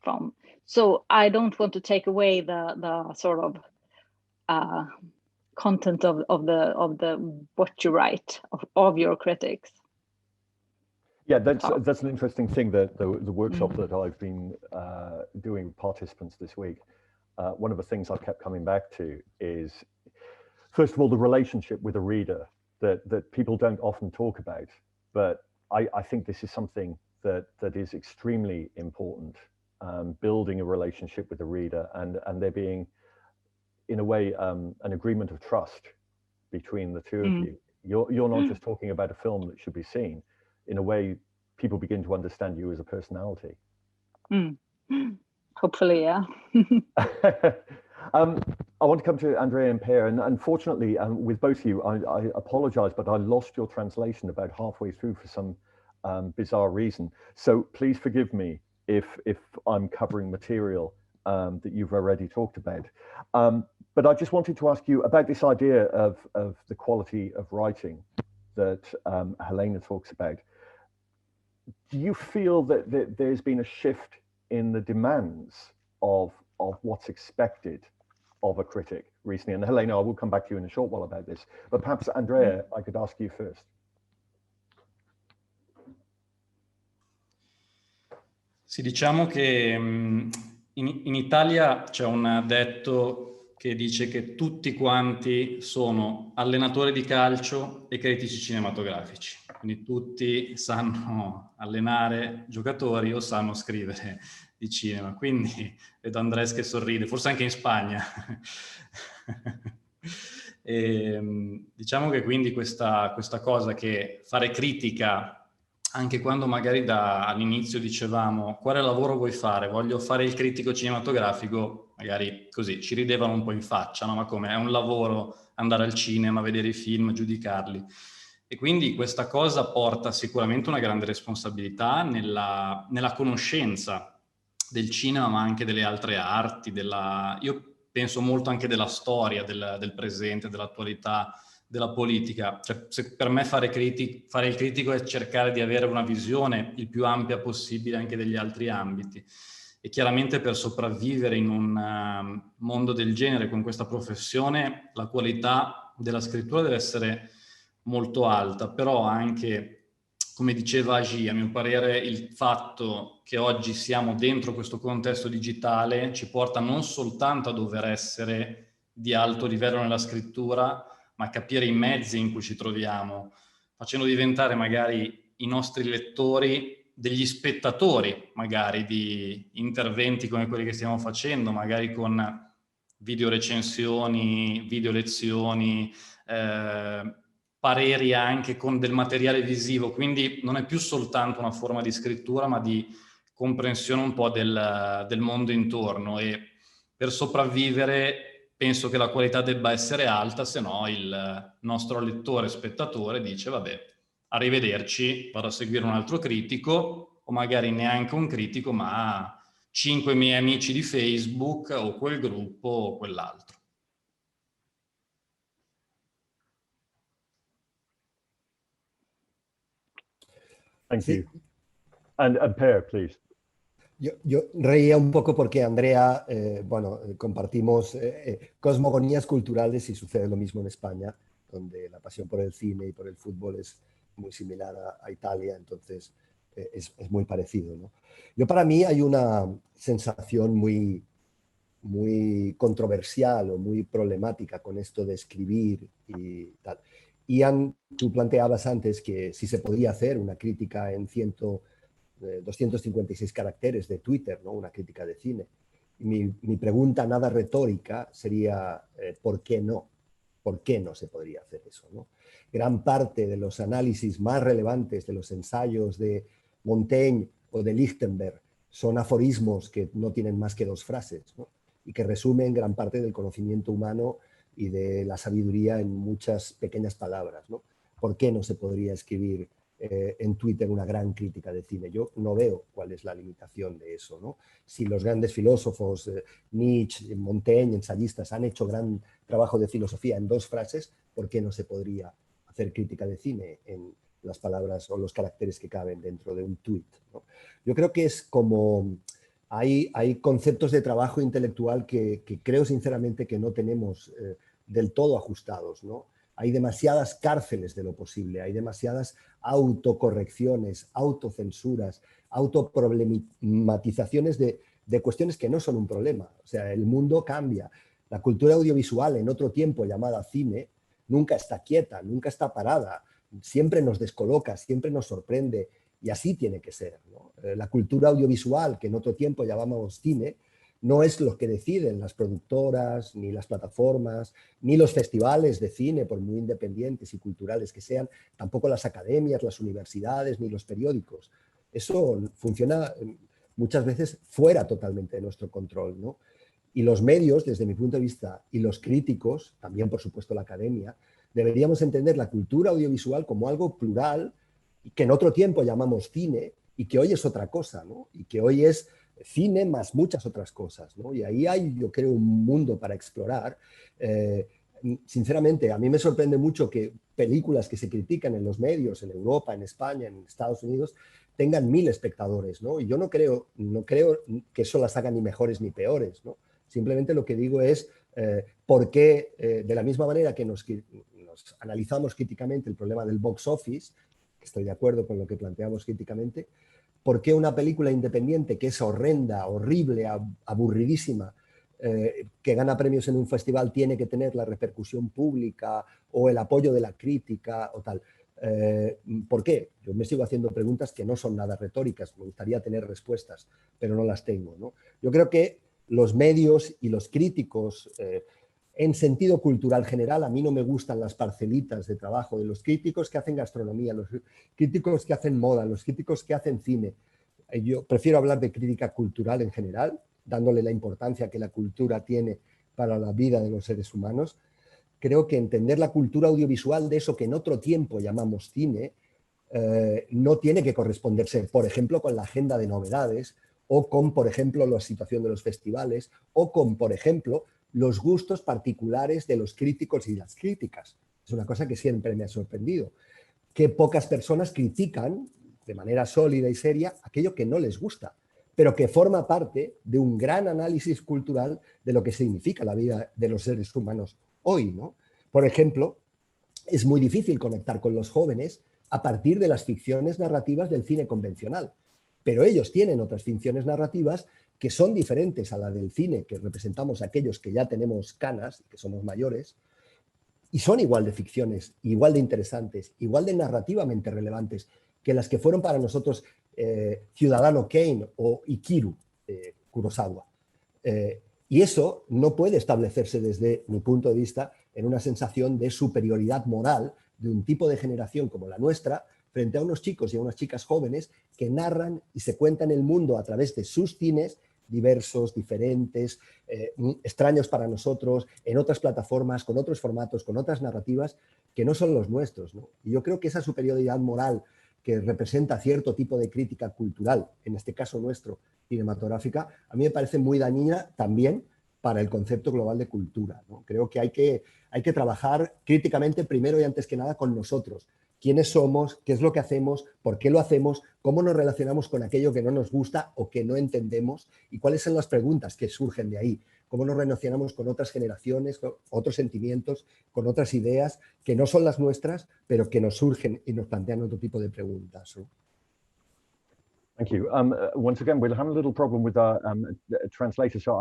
from. So I don't want to take away the sort of content of the what you write of your critics. Yeah, that's an interesting thing, that the workshop that I've been doing with participants this week. One of the things I've kept coming back to is, first of all, the relationship with a reader that people don't often talk about, but I think this is something that is extremely important, building a relationship with the reader, and there being, in a way, an agreement of trust between the two of you. You're not just talking about a film that should be seen. In a way, people begin to understand you as a personality. Hopefully, yeah. I want to come to Andrea and Per, and unfortunately, with both of you, I apologize, but I lost your translation about halfway through for some bizarre reason. So please forgive me if I'm covering material that you've already talked about. But I just wanted to ask you about this idea of the quality of writing that Helena talks about. Do you feel that there's been a shift in the demands of what's expected of a critic recently? And Helena, I will come back to you in a short while about this, but perhaps Andrea, I could ask you first. Sì, diciamo che in Italia c'è un detto che dice che tutti quanti sono allenatori di calcio e critici cinematografici. Quindi tutti sanno allenare giocatori o sanno scrivere di cinema. Quindi vedo Andres che sorride, forse anche in Spagna. E, diciamo che quindi questa cosa che fare critica, anche quando magari all'inizio dicevamo quale lavoro vuoi fare? Voglio fare il critico cinematografico, magari così ci ridevano un po' in faccia, no? Ma come? È un lavoro andare al cinema, vedere i film, giudicarli. E quindi questa cosa porta sicuramente una grande responsabilità nella conoscenza del cinema, ma anche delle altre arti, io penso molto anche della storia, del presente, dell'attualità, della politica. Cioè, per me fare il critico è cercare di avere una visione il più ampia possibile anche degli altri ambiti. E chiaramente per sopravvivere in un mondo del genere, con questa professione, la qualità della scrittura deve essere molto alta, però anche, come diceva Agi, a mio parere il fatto che oggi siamo dentro questo contesto digitale ci porta non soltanto a dover essere di alto livello nella scrittura, ma capire i mezzi in cui ci troviamo, facendo diventare magari i nostri lettori degli spettatori, magari di interventi come quelli che stiamo facendo, magari con video recensioni, video lezioni, pareri anche con del materiale visivo. Quindi non è più soltanto una forma di scrittura, ma di comprensione un po' del mondo intorno, e per sopravvivere penso che la qualità debba essere alta, se no il nostro lettore, spettatore dice vabbè, arrivederci, vado a seguire un altro critico, o magari neanche un critico, ma 5 miei amici di Facebook o quel gruppo o quell'altro. Thank you. And Per, please. Yo reía un poco porque Andrea, bueno, compartimos cosmogonías culturales y sucede lo mismo en España, donde la pasión por el cine y por el fútbol es muy similar a Italia, entonces es muy parecido, ¿no? Para mí hay una sensación muy controversial o muy problemática con esto de escribir y tal. Ian, tú planteabas antes que si se podía hacer una crítica en 256 caracteres de Twitter, ¿no? Una crítica de cine. Mi pregunta nada retórica sería ¿por qué no? ¿Por qué no se podría hacer eso, ¿no? Gran parte de los análisis más relevantes de los ensayos de Montaigne o de Lichtenberg son aforismos que no tienen más que 2 frases, ¿no? Y que resumen gran parte del conocimiento humano y de la sabiduría en muchas pequeñas palabras, ¿no? ¿Por qué no se podría escribir en Twitter una gran crítica de cine? Yo no veo cuál es la limitación de eso, ¿no? Si los grandes filósofos, Nietzsche, Montaigne, ensayistas, han hecho gran trabajo de filosofía en 2 frases, ¿por qué no se podría hacer crítica de cine en las palabras o los caracteres que caben dentro de un tweet, ¿no? Yo creo que es como... Hay conceptos de trabajo intelectual que creo sinceramente que no tenemos del todo ajustados, ¿no? Hay demasiadas cárceles de lo posible, hay demasiadas autocorrecciones, autocensuras, autoproblematizaciones de cuestiones que no son un problema. O sea, el mundo cambia. La cultura audiovisual, en otro tiempo llamada cine, nunca está quieta, nunca está parada, siempre nos descoloca, siempre nos sorprende, y así tiene que ser, ¿no? La cultura audiovisual, que en otro tiempo llamábamos cine, no es lo que deciden las productoras, ni las plataformas, ni los festivales de cine, por muy independientes y culturales que sean, tampoco las academias, las universidades, ni los periódicos. Eso funciona muchas veces fuera totalmente de nuestro control, ¿no? Y los medios, desde mi punto de vista, y los críticos, también por supuesto la academia, deberíamos entender la cultura audiovisual como algo plural, que en otro tiempo llamamos cine y que hoy es otra cosa, ¿no? Y que hoy es cine más muchas otras cosas, ¿no? Y ahí hay, yo creo, un mundo para explorar. Sinceramente, a mí me sorprende mucho que películas que se critican en los medios, en Europa, en España, en Estados Unidos, tengan 1000 espectadores, ¿no? Y yo no creo que eso las haga ni mejores ni peores, ¿no? Simplemente lo que digo es por qué, de la misma manera que nos analizamos críticamente el problema del box office, estoy de acuerdo con lo que planteamos críticamente, ¿por qué una película independiente que es horrenda, horrible, aburridísima, que gana premios en un festival tiene que tener la repercusión pública o el apoyo de la crítica o tal? ¿Por qué? Yo me sigo haciendo preguntas que no son nada retóricas, me gustaría tener respuestas, pero no las tengo, ¿no? Yo creo que los medios y los críticos, en sentido cultural general, a mí no me gustan las parcelitas de trabajo de los críticos que hacen gastronomía, los críticos que hacen moda, los críticos que hacen cine. Yo prefiero hablar de crítica cultural en general, dándole la importancia que la cultura tiene para la vida de los seres humanos. Creo que entender la cultura audiovisual de eso que en otro tiempo llamamos cine, no tiene que corresponderse, por ejemplo, con la agenda de novedades o con, por ejemplo, la situación de los festivales o con, por ejemplo, los gustos particulares de los críticos y las críticas. Es una cosa que siempre me ha sorprendido. Que pocas personas critican de manera sólida y seria aquello que no les gusta, pero que forma parte de un gran análisis cultural de lo que significa la vida de los seres humanos hoy, ¿no? Por ejemplo, es muy difícil conectar con los jóvenes a partir de las ficciones narrativas del cine convencional, pero ellos tienen otras ficciones narrativas que son diferentes a la del cine que representamos aquellos que ya tenemos canas, que somos mayores, y son igual de ficciones, igual de interesantes, igual de narrativamente relevantes que las que fueron para nosotros Ciudadano Kane o Ikiru, Kurosawa. Y eso no puede establecerse desde mi punto de vista en una sensación de superioridad moral de un tipo de generación como la nuestra frente a unos chicos y a unas chicas jóvenes que narran y se cuentan el mundo a través de sus cines diversos, diferentes, extraños para nosotros, en otras plataformas, con otros formatos, con otras narrativas que no son los nuestros, ¿no? Y yo creo que esa superioridad moral que representa cierto tipo de crítica cultural, en este caso nuestro, cinematográfica, a mí me parece muy dañina también para el concepto global de cultura, ¿no? Creo que hay que trabajar críticamente primero y antes que nada con nosotros. ¿Quiénes somos? ¿Qué es lo que hacemos? ¿Por qué lo hacemos? ¿Cómo nos relacionamos con aquello que no nos gusta o que no entendemos? ¿Y cuáles son las preguntas que surgen de ahí? cómo nos relacionamos con otras generaciones, con otros sentimientos, con otras ideas que no son las nuestras, pero que nos surgen y nos plantean otro tipo de preguntas, ¿no? Thank you. Once again, we'll have a little problem with our translator. So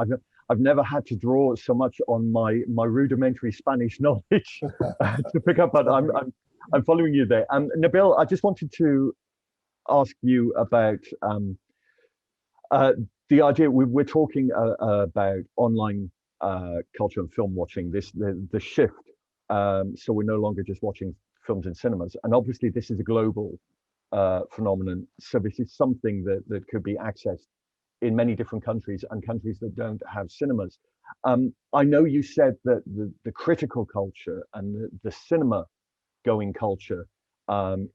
I've never had to draw so much on my rudimentary Spanish knowledge to pick up, but I'm following you there. Nabil, I just wanted to ask you about the idea. We're talking about online culture and film watching. The shift. So we're no longer just watching films in cinemas, and obviously this is a global phenomenon. So this is something that could be accessed in many different countries and countries that don't have cinemas. I know you said that the critical culture and the cinema going culture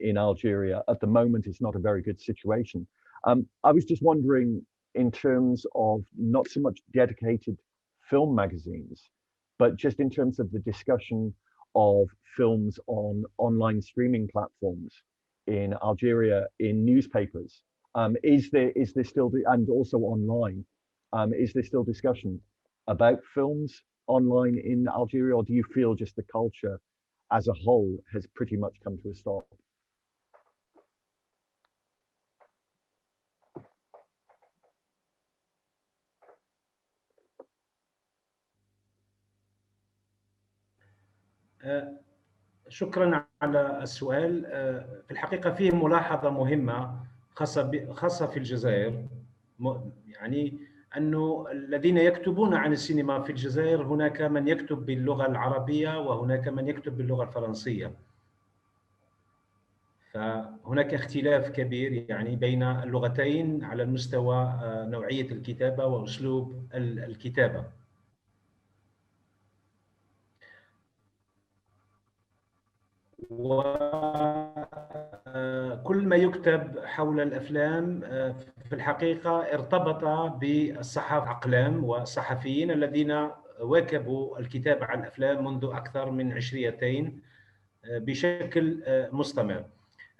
in Algeria at the moment is not a very good situation. I was just wondering, in terms of not so much dedicated film magazines, but just in terms of the discussion of films on online streaming platforms in Algeria, in newspapers, is there still, and also online, is there still discussion about films online in Algeria, or do you feel just the culture as a whole has pretty much come to a stop? شكرا على السؤال. في الحقيقة فيه ملاحظة مهمة خاصة في الجزائر، يعني أنه الذين يكتبون عن السينما في الجزائر هناك من يكتب باللغة العربية وهناك من يكتب باللغة الفرنسية، فهناك اختلاف كبير يعني بين اللغتين على المستوى نوعية الكتابة وأسلوب الكتابة. وكل ما يكتب حول الأفلام في الحقيقة ارتبط بالصحافة الأقلام والصحفيين الذين واكبوا الكتابة عن الأفلام منذ أكثر من 20 بشكل مستمر.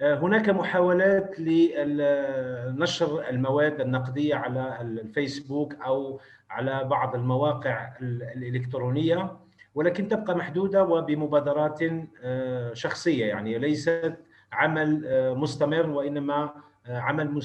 هناك محاولات لنشر المواد النقدية على الفيسبوك أو على بعض المواقع الإلكترونية، ولكن تبقى محدودة وبمبادرات شخصية، يعني ليست عمل مستمر وإنما عمل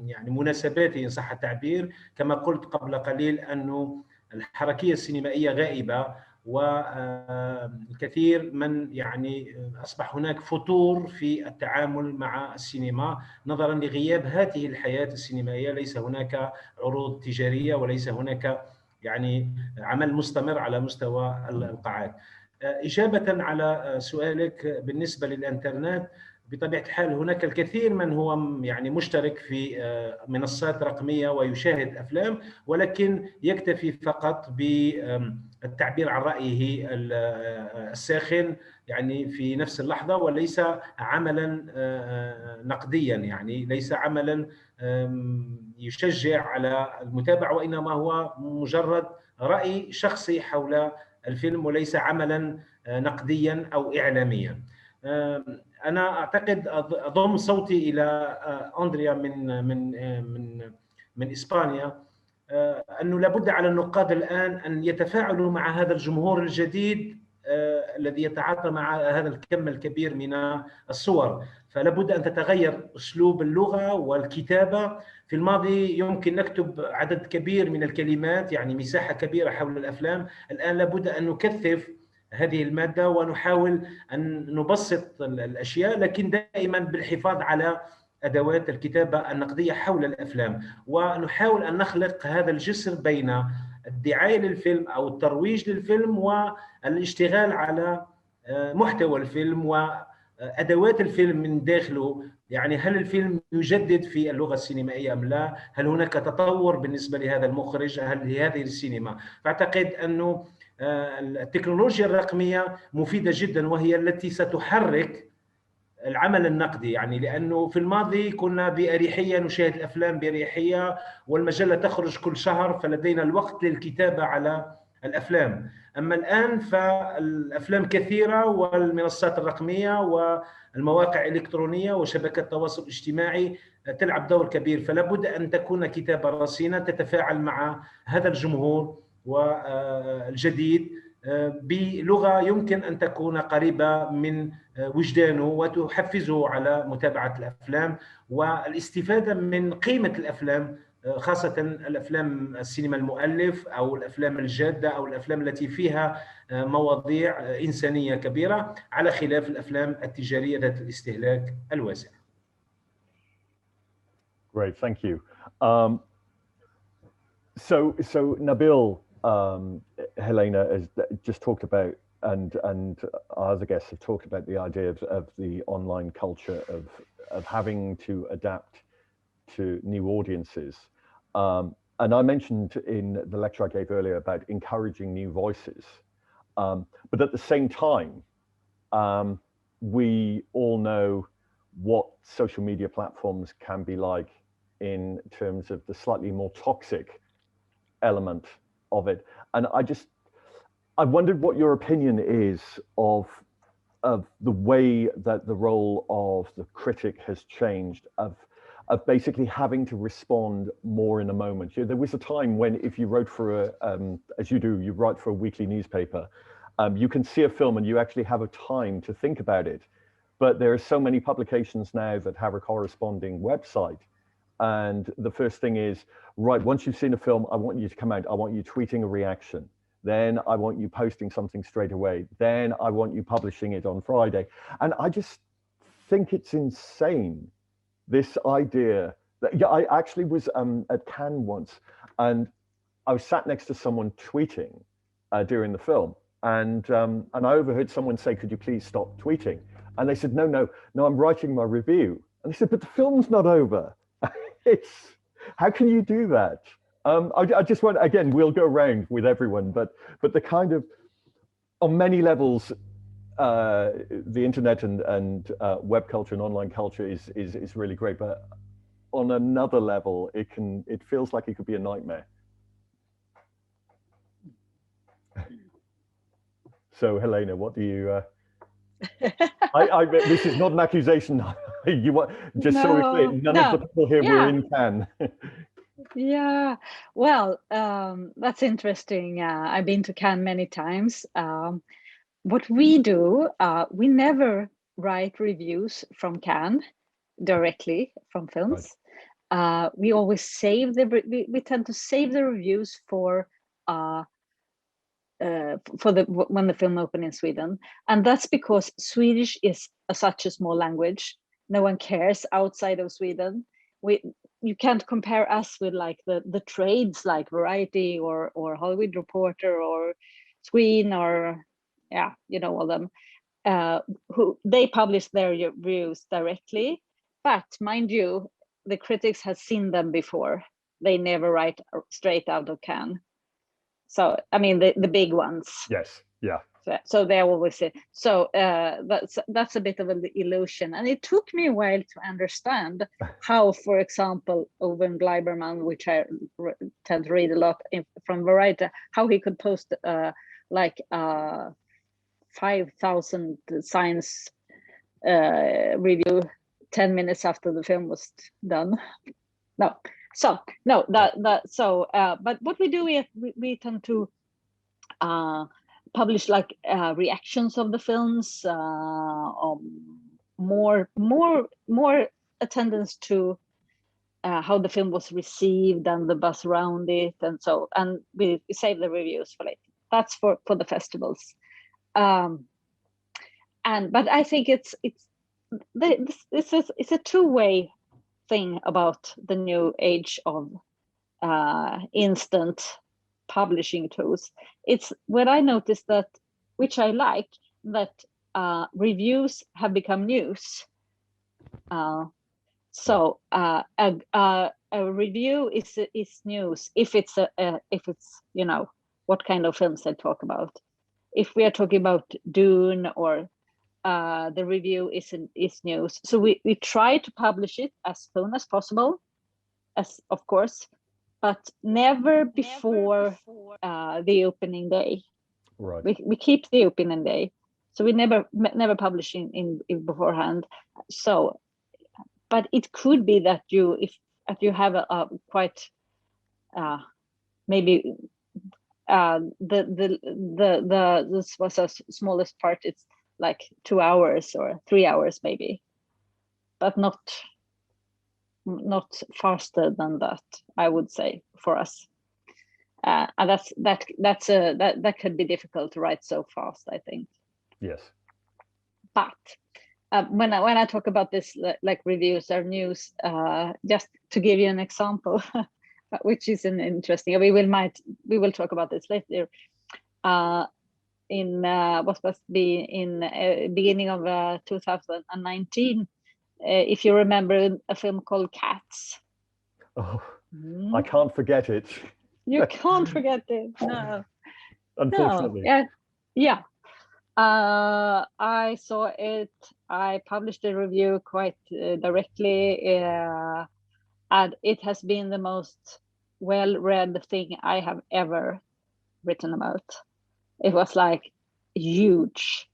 يعني مناسباتي إن صح التعبير. كما قلت قبل قليل أنه الحركية السينمائية غائبة، والكثير من يعني أصبح هناك فتور في التعامل مع السينما نظرا لغياب هذه الحياة السينمائية. ليس هناك عروض تجارية وليس هناك يعني عمل مستمر على مستوى القاعات. إجابة على سؤالك بالنسبة للإنترنت، بطبيعة الحال هناك الكثير من هو يعني مشترك في منصات رقمية ويشاهد أفلام، ولكن يكتفي فقط بالتعبير عن رأيه الساخن يعني في نفس اللحظة، وليس عملا نقديا، يعني ليس عملا يشجع على المتابعة، وإنما هو مجرد رأي شخصي حول الفيلم وليس عملا نقديا أو إعلاميا. أنا أعتقد أضم صوتي إلى أندريا من إسبانيا، أنه لابد على النقاد الآن أن يتفاعلوا مع هذا الجمهور الجديد الذي يتعاطى مع هذا الكم الكبير من الصور، فلابد أن تتغير أسلوب اللغة والكتابة. في الماضي يمكن نكتب عدد كبير من الكلمات، يعني مساحة كبيرة حول الأفلام. الآن لابد أن نكثف هذه المادة ونحاول أن نبسط الأشياء، لكن دائما بالحفاظ على أدوات الكتابة النقدية حول الأفلام، ونحاول أن نخلق هذا الجسر بين الدعاية للفيلم أو الترويج للفيلم والاشتغال على محتوى الفيلم وأدوات الفيلم من داخله. يعني هل الفيلم يجدد في اللغة السينمائية أم لا؟ هل هناك تطور بالنسبة لهذا المخرج؟ هل لهذه السينما؟ فأعتقد أنه التكنولوجيا الرقمية مفيدة جدا، وهي التي ستحرك العمل النقدي، يعني لأنه في الماضي كنا بأريحية نشاهد الأفلام بأريحية والمجلة تخرج كل شهر، فلدينا الوقت للكتابة على الأفلام. أما الآن فالأفلام كثيرة والمنصات الرقمية والمواقع الإلكترونية وشبكات التواصل الاجتماعي تلعب دور كبير، فلا بد أن تكون كتابة رصينة تتفاعل مع هذا الجمهور والجديد بلغة يمكن أن تكون قريبة من وجدانه وتحفزه على متابعة الأفلام والاستفادة من قيمة الأفلام، خاصة الأفلام السينما المؤلف أو الأفلام الجادة أو الأفلام التي فيها مواضيع إنسانية كبيرة، على خلاف الأفلام التجارية ذات الاستهلاك الواسع. Great, thank you. So Nabil, Helena has just talked about, and our other guests have talked about the idea of the online culture of having to adapt to new audiences. And I mentioned in the lecture I gave earlier about encouraging new voices. But at the same time, we all know what social media platforms can be like in terms of the slightly more toxic element of it. And I wondered what your opinion is of the way that the role of the critic has changed, of basically having to respond more in a moment. There was a time when if you wrote for as you do, you write for a weekly newspaper, you can see a film and you actually have a time to think about it. But there are so many publications now that have a corresponding website. And the first thing is, right, once you've seen a film, I want you to come out. I want you tweeting a reaction. Then I want you posting something straight away. Then I want you publishing it on Friday. And I just think it's insane, this idea that, yeah, I actually was at Cannes once, and I was sat next to someone tweeting during the film. And I overheard someone say, could you please stop tweeting? And they said, no, I'm writing my review. And they said, but the film's not over. How can you do that? I just want, again, we'll go around with everyone, but the kind of, on many levels, the internet and web culture and online culture is really great, but on another level, it feels like it could be a nightmare. So Helena, what do you? This is not an accusation. You want just so we're clear, none of the people here were in Cannes. Yeah, well, that's interesting. I've been to Cannes many times. What we do, we never write reviews from Cannes directly from films. Right. We always save we tend to save the reviews for when the film opened in Sweden, and that's because Swedish is such a small language. No one cares outside of Sweden. You can't compare us with like the trades like Variety or Hollywood Reporter or Screen or all them, who they publish their reviews directly. But mind you, the critics have seen them before. They never write straight out of Cannes. So I mean the big ones. Yes. Yeah. So they always say. So that's a bit of an illusion, and it took me a while to understand how, for example, Owen Gleiberman, which I tend to read a lot from Variety, how he could post 5,000 science review 10 minutes after the film was done. But what we do is we tend to publish like reactions of the films, more attendance to how the film was received and the buzz around it, and we save the reviews for later. That's for the festivals, but I think it's a two-way thing about the new age of instant publishing tools. It's what I noticed that, which I like, that reviews have become news. So a review is news if it's what kind of films they talk about. If we are talking about Dune or the review is news. So we try to publish it as soon as possible, of course, but never before the opening day. Right. We keep the opening day, so we never publish in beforehand. So, but it could be that if you have a quite maybe this was a smallest part. It's like 2 hours or 3 hours maybe, but not faster than that, I would say, for us. And that could be difficult to write so fast, I think. Yes. But when I talk about this, like reviews or news, just to give you an example, which is an interesting. We will talk about this later. In what supposed to be in beginning of 2019, if you remember a film called Cats. Oh, I can't forget it. You can't forget it. No. Unfortunately. No. Yeah. I saw it. I published a review quite directly, and it has been the most well-read thing I have ever written about. It was like huge,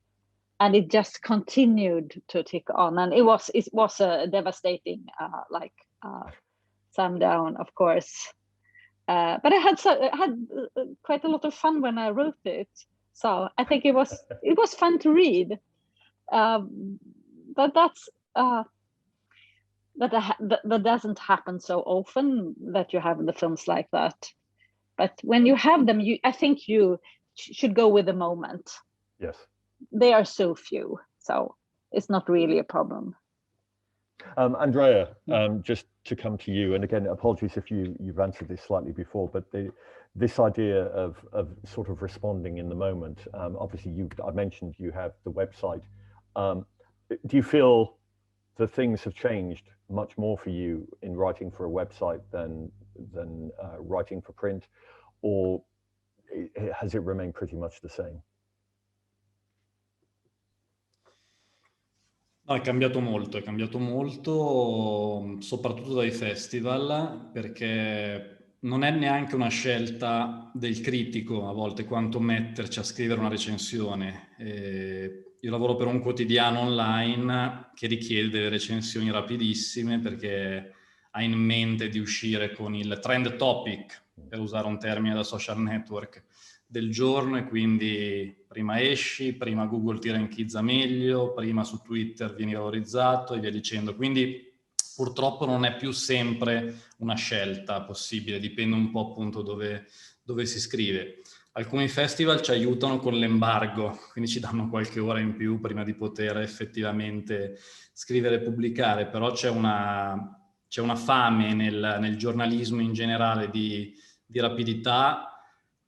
and it just continued to tick on, and it was a devastating thumb down, of course. But I had quite a lot of fun when I wrote it, so I think it was fun to read. But that doesn't happen so often, that you have the films like that. But when you have them, I think you should go with the moment. Yes. They are so few, so it's not really a problem. Andrea, just to come to you, and again, apologies if you've answered this slightly before, but this idea of sort of responding in the moment. Obviously, I mentioned you have the website. Do you feel that things have changed much more for you in writing for a website than writing for print, or has it remained pretty much the same? No, è cambiato molto, soprattutto dai festival, perché non è neanche una scelta del critico a volte quanto metterci a scrivere una recensione. Io lavoro per un quotidiano online che richiede delle recensioni rapidissime, perché ha in mente di uscire con il trend topic, per usare un termine da social network, del giorno, e quindi prima esci, prima Google ti rankizza meglio, prima su Twitter vieni valorizzato e via dicendo. Quindi purtroppo non è più sempre una scelta possibile, dipende un po' appunto dove si scrive. Alcuni festival ci aiutano con l'embargo, quindi ci danno qualche ora in più prima di poter effettivamente scrivere e pubblicare, però c'è una fame nel giornalismo in generale di rapidità,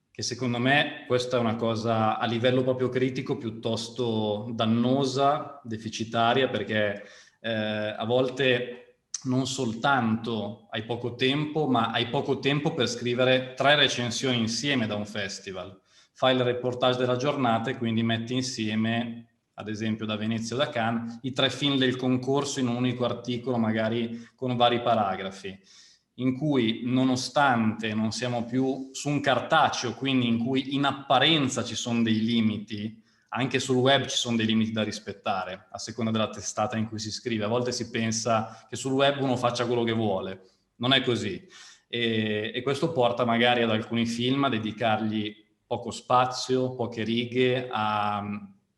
che secondo me questa è una cosa a livello proprio critico piuttosto dannosa, deficitaria, perché a volte non soltanto hai poco tempo, ma hai poco tempo per scrivere 3 recensioni insieme da un festival. Fai il reportage della giornata e quindi metti insieme, ad esempio da Venezia o da Cannes, i 3 film del concorso in un unico articolo, magari con vari paragrafi, in cui, nonostante non siamo più su un cartaceo, quindi in cui in apparenza ci sono dei limiti, anche sul web ci sono dei limiti da rispettare, a seconda della testata in cui si scrive. A volte si pensa che sul web uno faccia quello che vuole, non è così. E questo porta magari ad alcuni film a dedicargli poco spazio, poche righe, a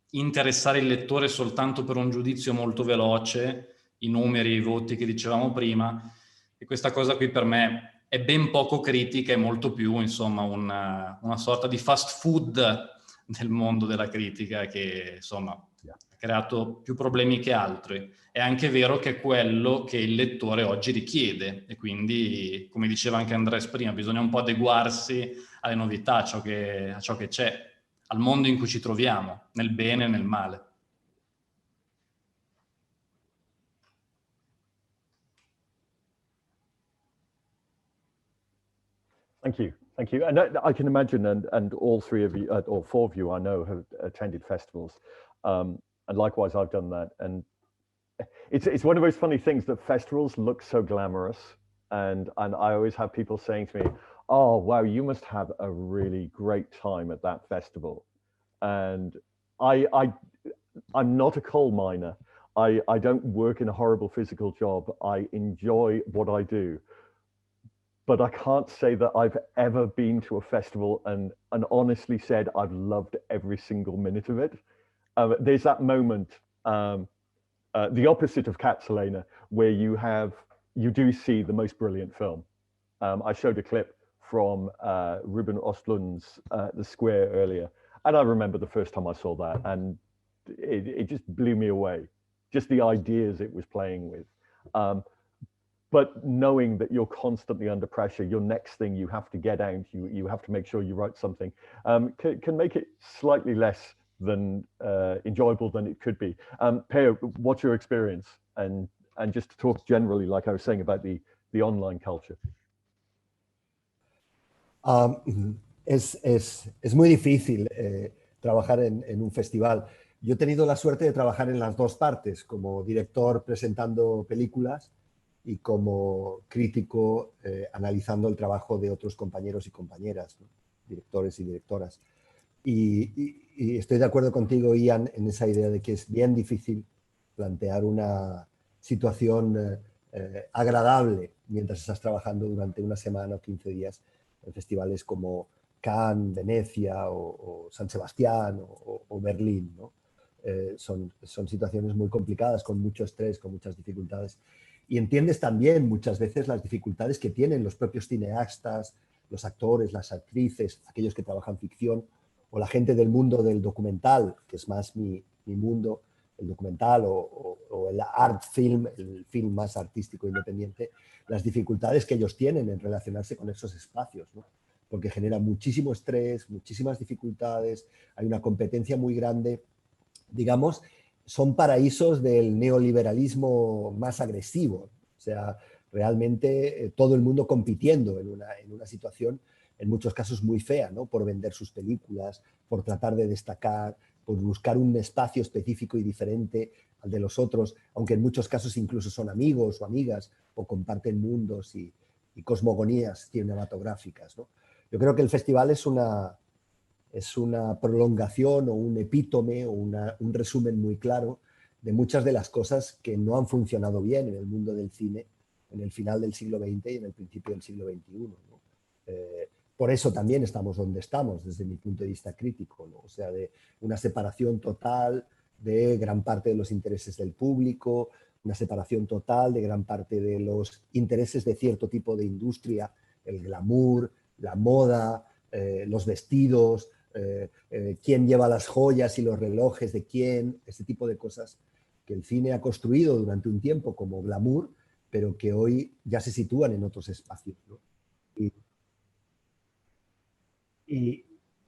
interessare il lettore soltanto per un giudizio molto veloce, i numeri, i voti che dicevamo prima. E questa cosa qui per me è ben poco critica, è molto più, insomma, una sorta di fast food nel mondo della critica, che insomma ha creato più problemi che altri. È anche vero che è quello che il lettore oggi richiede, e quindi, come diceva anche Andres prima, bisogna un po' adeguarsi alle novità, a ciò che c'è, al mondo in cui ci troviamo, nel bene e nel male. Thank you. And I can imagine, and all 3 of you, or 4 of you I know, have attended festivals. And likewise, I've done that. And it's one of those funny things that festivals look so glamorous. And I always have people saying to me, oh, wow, you must have a really great time at that festival. And I'm not a coal miner. I don't work in a horrible physical job. I enjoy what I do. but I can't say that I've ever been to a festival and honestly said I've loved every single minute of it. There's that moment, the opposite of Cats, Helena, where you do see the most brilliant film. I showed a clip from Ruben Östlund's The Square earlier, and I remember the first time I saw that, and it just blew me away, just the ideas it was playing with. But knowing that you're constantly under pressure, your next thing you have to get out, you have to make sure you write something, can make it slightly less than enjoyable than it could be. Per, what's your experience? And just to talk generally, like I was saying about the online culture. Es muy difícil trabajar en un festival. Yo he tenido la suerte de trabajar en las dos partes, como director presentando películas y como crítico analizando el trabajo de otros compañeros y compañeras, ¿no? Directores y directoras. Y estoy de acuerdo contigo, Ian, en esa idea de que es bien difícil plantear una situación agradable mientras estás trabajando durante una semana o 15 días en festivales como Cannes, Venecia o San Sebastián o Berlín, ¿no? Son situaciones muy complicadas, con mucho estrés, con muchas dificultades. Y entiendes también muchas veces las dificultades que tienen los propios cineastas, los actores, las actrices, aquellos que trabajan ficción, o la gente del mundo del documental, que es más mi mundo, el documental o el art film, el film más artístico independiente, las dificultades que ellos tienen en relacionarse con esos espacios, ¿no? Porque genera muchísimo estrés, muchísimas dificultades, hay una competencia muy grande. Digamos, son paraísos del neoliberalismo más agresivo. O sea, realmente todo el mundo compitiendo en una situación, en muchos casos muy fea, ¿no? Por vender sus películas, por tratar de destacar, por buscar un espacio específico y diferente al de los otros, aunque en muchos casos incluso son amigos o amigas o comparten mundos y cosmogonías cinematográficas, ¿no? Yo creo que el festival es una prolongación o un epítome o un resumen muy claro de muchas de las cosas que no han funcionado bien en el mundo del cine en el final del siglo XX y en el principio del siglo XXI, ¿no? Por eso también estamos donde estamos, desde mi punto de vista crítico, ¿no? O sea, de una separación total de gran parte de los intereses del público, una separación total de gran parte de los intereses de cierto tipo de industria, el glamour, la moda, los vestidos, quién lleva las joyas y los relojes de quién, ese tipo de cosas que el cine ha construido durante un tiempo como glamour, pero que hoy ya se sitúan en otros espacios, ¿no? Y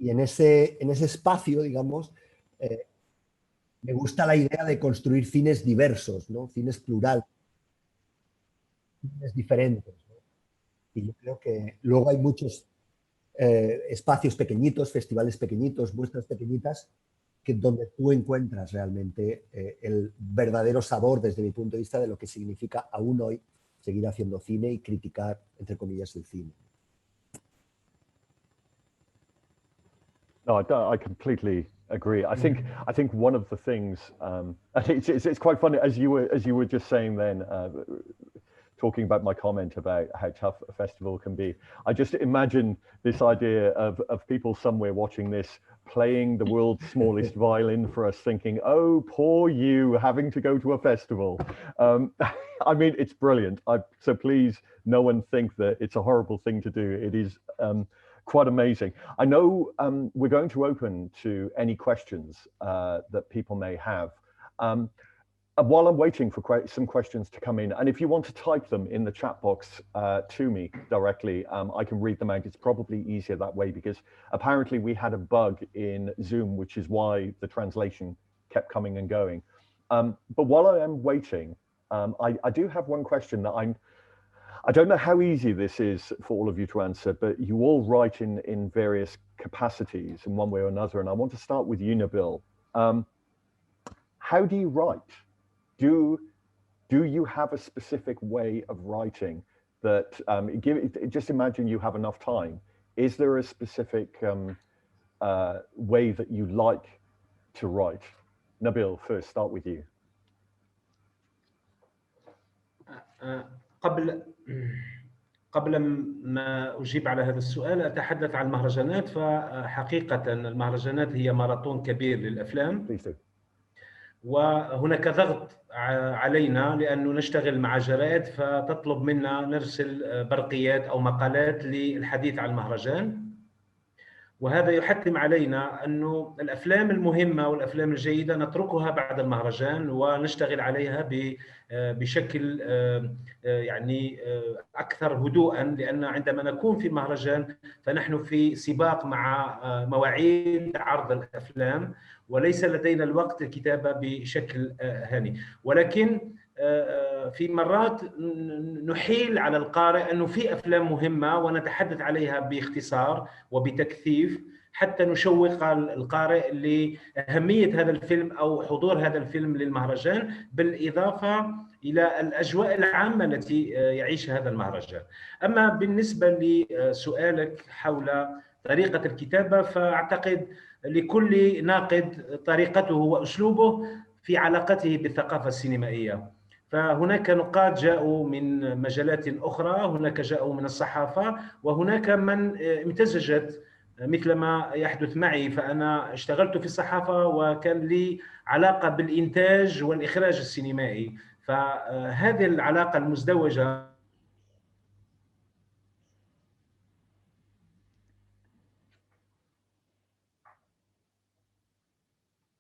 en ese espacio, digamos, me gusta la idea de construir cines diversos, ¿no? Cines plurales, cines diferentes, ¿no? Y yo creo que luego hay muchos espacios pequeñitos, festivales pequeñitos, muestras pequeñitas, donde tú encuentras realmente el verdadero sabor, desde mi punto de vista, de lo que significa aún hoy seguir haciendo cine y criticar, entre comillas, el cine. No, I completely agree. I think one of the things, I think it's quite funny as you were just saying then, talking about my comment about how tough a festival can be. I just imagine this idea of people somewhere watching this playing the world's smallest violin for us, thinking, "Oh, poor you, having to go to a festival." I mean, it's brilliant. So please, no one think that it's a horrible thing to do. It is quite amazing. I know we're going to open to any questions that people may have. While I'm waiting for some questions to come in, and if you want to type them in the chat box to me directly, I can read them out. It's probably easier that way because apparently we had a bug in Zoom, which is why the translation kept coming and going. But while I am waiting, I do have one question that I don't know how easy this is for all of you to answer, but you all write in various capacities in one way or another. And I want to start with you, Nabil. How do you write? Do you have a specific way of writing that, just imagine you have enough time. Is there a specific way that you like to write? Nabil, first, start with you. قبل ما أجيب على هذا السؤال أتحدث عن المهرجانات. فحقيقة المهرجانات هي ماراثون كبير للأفلام، وهناك ضغط علينا لأنه نشتغل مع جرائد فتطلب منا نرسل برقيات أو مقالات للحديث عن المهرجان، وهذا يحتم علينا أنه الأفلام المهمة والأفلام الجيدة نتركها بعد المهرجان ونشتغل عليها بشكل يعني أكثر هدوءا، لأن عندما نكون في مهرجان فنحن في سباق مع مواعيد عرض الأفلام وليس لدينا الوقت للكتابة بشكل هاني. ولكن في مرات نحيل على القارئ أنه في أفلام مهمة ونتحدث عليها باختصار وبتكثيف حتى نشوق القارئ لأهمية هذا الفيلم أو حضور هذا الفيلم للمهرجان، بالإضافة إلى الأجواء العامة التي يعيشها هذا المهرجان. أما بالنسبة لسؤالك حول طريقة الكتابة، فأعتقد لكل ناقد طريقته وأسلوبه في علاقته بالثقافة السينمائية. فهناك نقاد جاءوا من مجالات أخرى، هناك جاءوا من الصحافة، وهناك من امتزجت مثل ما يحدث معي. فأنا اشتغلت في الصحافة وكان لي علاقة بالإنتاج والإخراج السينمائي، فهذه العلاقة المزدوجة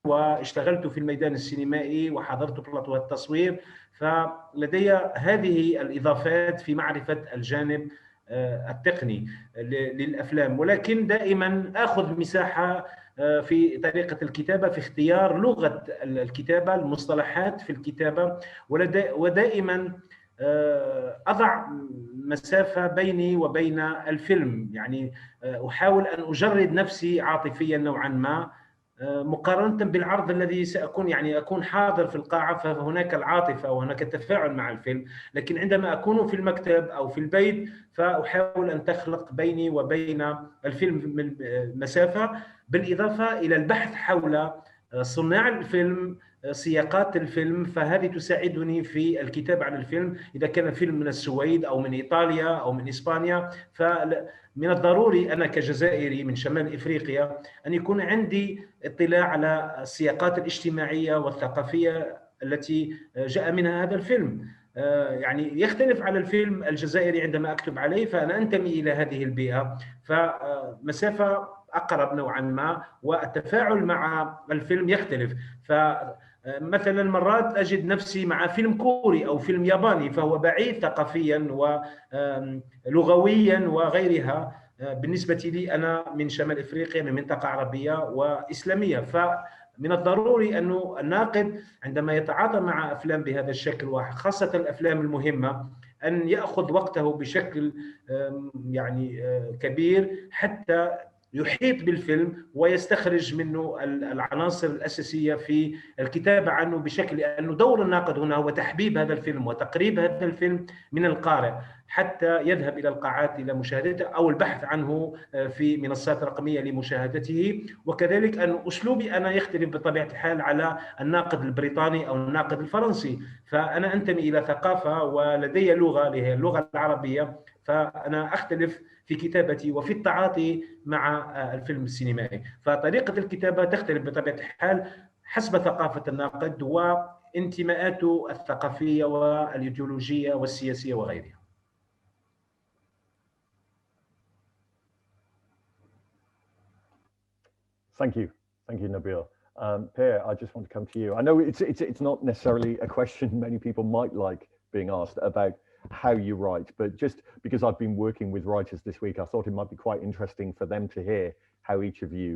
واشتغلت في الميدان السينمائي وحضرت بلاطو التصوير، فلدي هذه الإضافات في معرفة الجانب التقني للأفلام. ولكن دائما أخذ مساحة في طريقة الكتابة في اختيار لغة الكتابة، المصطلحات في الكتابة، ودائما أضع مسافة بيني وبين الفيلم. يعني أحاول أن أجرد نفسي عاطفيا نوعا ما مقارنة بالعرض الذي سأكون يعني أكون حاضر في القاعة، فهناك العاطفة وهناك التفاعل مع الفيلم. لكن عندما أكون في المكتب أو في البيت فأحاول أن تخلق بيني وبين الفيلم مسافة، بالإضافة إلى البحث حول صناع الفيلم، سياقات الفيلم، فهذه تساعدني في الكتابة عن الفيلم. إذا كان فيلم من السويد أو من إيطاليا أو من إسبانيا، فمن الضروري أنا كجزائري من شمال إفريقيا أن يكون عندي اطلاع على السياقات الاجتماعية والثقافية التي جاء منها هذا الفيلم. يعني يختلف على الفيلم الجزائري عندما أكتب عليه، فأنا أنتمي إلى هذه البيئة، فمسافة أقرب نوعا ما، والتفاعل مع الفيلم يختلف. فمثلا مرات أجد نفسي مع فيلم كوري أو فيلم ياباني فهو بعيد ثقافيا ولغويا وغيرها بالنسبة لي أنا من شمال إفريقيا، من منطقة عربية وإسلامية. فمن الضروري أنه الناقد عندما يتعاطى مع أفلام بهذا الشكل، وخاصة الأفلام المهمة، أن يأخذ وقته بشكل يعني كبير حتى يحيط بالفيلم ويستخرج منه العناصر الأساسية في الكتابة عنه بشكل، لأنه دور الناقد هنا هو تحبيب هذا الفيلم وتقريب هذا الفيلم من القارئ حتى يذهب إلى القاعات إلى مشاهدته أو البحث عنه في منصات رقمية لمشاهدته. وكذلك أن أسلوبي أنا يختلف بطبيعة الحال على الناقد البريطاني أو الناقد الفرنسي، فأنا أنتمي إلى ثقافة ولدي لغة اللي هي اللغة العربية، فأنا أختلف في كتابتي وفي التعاطي مع الفيلم السينمائي. فطريقة الكتابة تختلف بطبيعة الحال حسب ثقافة الناقد وانتماءاته الثقافية والإيديولوجية والسياسية وغيرها. Thank you, Nabil. Per, I just want to come to you. I know it's not necessarily a question many people might like being asked about how you write, but just because I've been working with writers this week, I thought it might be quite interesting for them to hear how each of you